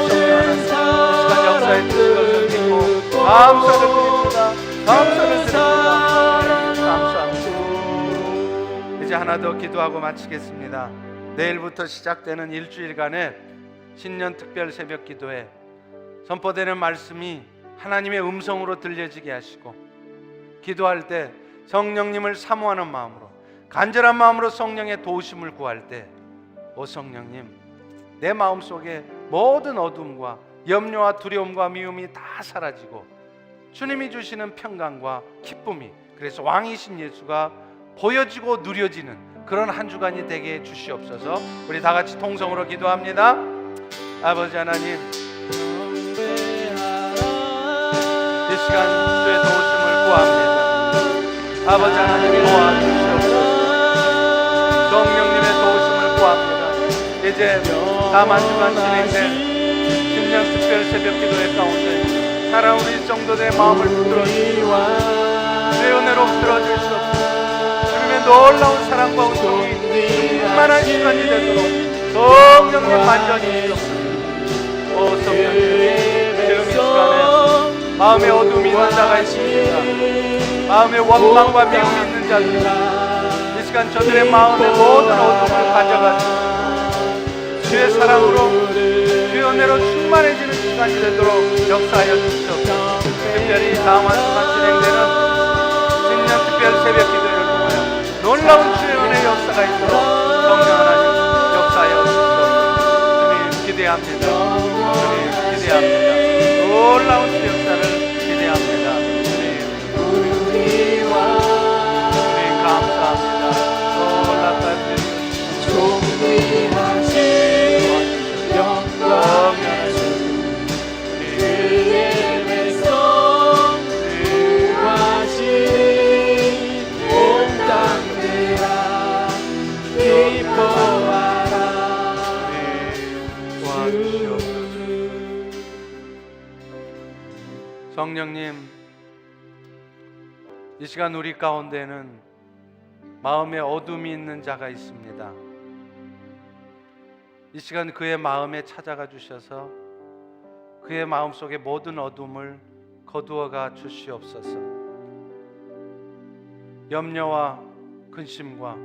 성령 하나님, 이 시간 역사에 주신 것을 믿고 감사를 드립니다. 감사를 드립니다. 감사합니다. 이제 하나 더 기도하고 마치겠습니다. 내일부터 시작되는 일주일간의 신년 특별 새벽 기도에 선포되는 말씀이 하나님의 음성으로 들려지게 하시고 기도할 때 성령님을 사모하는 마음으로 간절한 마음으로 성령의 도우심을 구할 때 오 성령님, 내 마음속에 모든 어둠과 염려와 두려움과 미움이 다 사라지고 주님이 주시는 평강과 기쁨이 그래서 왕이신 예수가 보여지고 누려지는 그런 한 주간이 되게 해주시옵소서. 우리 다 같이 통성으로 기도합니다. 아버지 하나님, 이 시간 주의 도우심을 구합니다. 아버지 하나님 도와주시옵소서. 성령님의 도우심을 구합니다. 이제 다음 한 주간 진행된 신년 특별 새벽 기도회 가운데 살아오는 성도들의 마음을 붙들어주시고 주의 은혜로 붙들어주시옵소서. 놀라운 사랑과 은총이 충만한 시간이 되도록 성령님 만져주시옵소서. 오 성령님, 지금 이 시간에 마음의 어둠이 있는 자가 있습니다. 마음의 원망과 미움이 있는 자들, 이 시간 저들의 마음의 모든 어둠을 가져가 주시고 주의 사랑으로 주의 은혜로 충만해지는 시간이 되도록 역사하여 주시옵소서. 특별히 다음 한 주간 진행되는 신년 특별 새벽 기도를 놀라운 주의 은혜의 역사가 있도록 성령 하나님 역사하여 주시옵소서. 주님 기대합니다. 주님 기대합니다. 놀라운 주의 역사를 기대합니다. 주님 성령님, 이 시간 우리 가운데는 마음에 어둠이 있는 자가 있습니다. 이 시간 그의 마음에 찾아가 주셔서 그의 마음속에 모든 어둠을 거두어가 주시옵소서. 염려와 근심과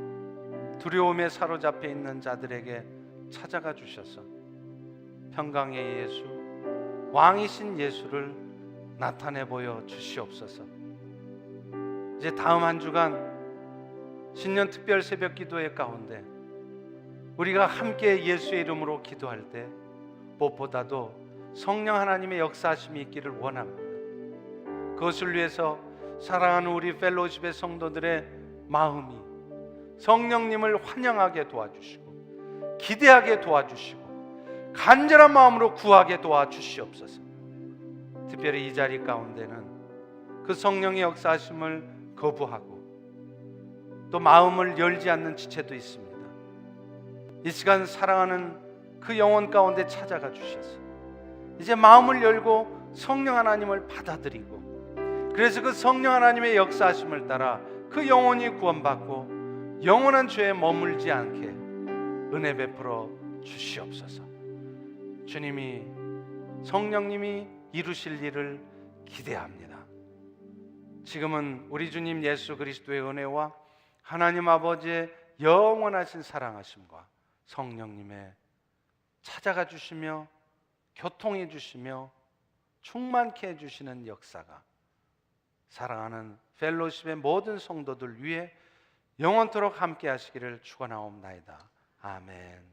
두려움에 사로잡혀 있는 자들에게 찾아가 주셔서 평강의 예수, 왕이신 예수를 나타내 보여 주시옵소서. 이제 다음 한 주간 신년 특별 새벽 기도회 가운데 우리가 함께 예수의 이름으로 기도할 때 무엇보다도 성령 하나님의 역사하심이 있기를 원합니다. 그것을 위해서 사랑하는 우리 펠로우십의 성도들의 마음이 성령님을 환영하게 도와주시고 기대하게 도와주시고 간절한 마음으로 구하게 도와주시옵소서. 특별히 이 자리 가운데는 그 성령의 역사하심을 거부하고 또 마음을 열지 않는 지체도 있습니다. 이 시간 사랑하는 그 영혼 가운데 찾아가 주셔서 이제 마음을 열고 성령 하나님을 받아들이고, 그래서 그 성령 하나님의 역사하심을 따라 그 영혼이 구원받고 영원한 죄에 머물지 않게 은혜 베풀어 주시옵소서. 주님이, 성령님이 이루실 일을 기대합니다. 지금은 우리 주님 예수 그리스도의 은혜와 하나님 아버지의 영원하신 사랑하심과 성령님의 찾아가 주시며 교통해 주시며 충만케 해주시는 역사가 사랑하는 펠로십의 모든 성도들 위해 영원토록 함께 하시기를 축원하옵나이다. 아멘.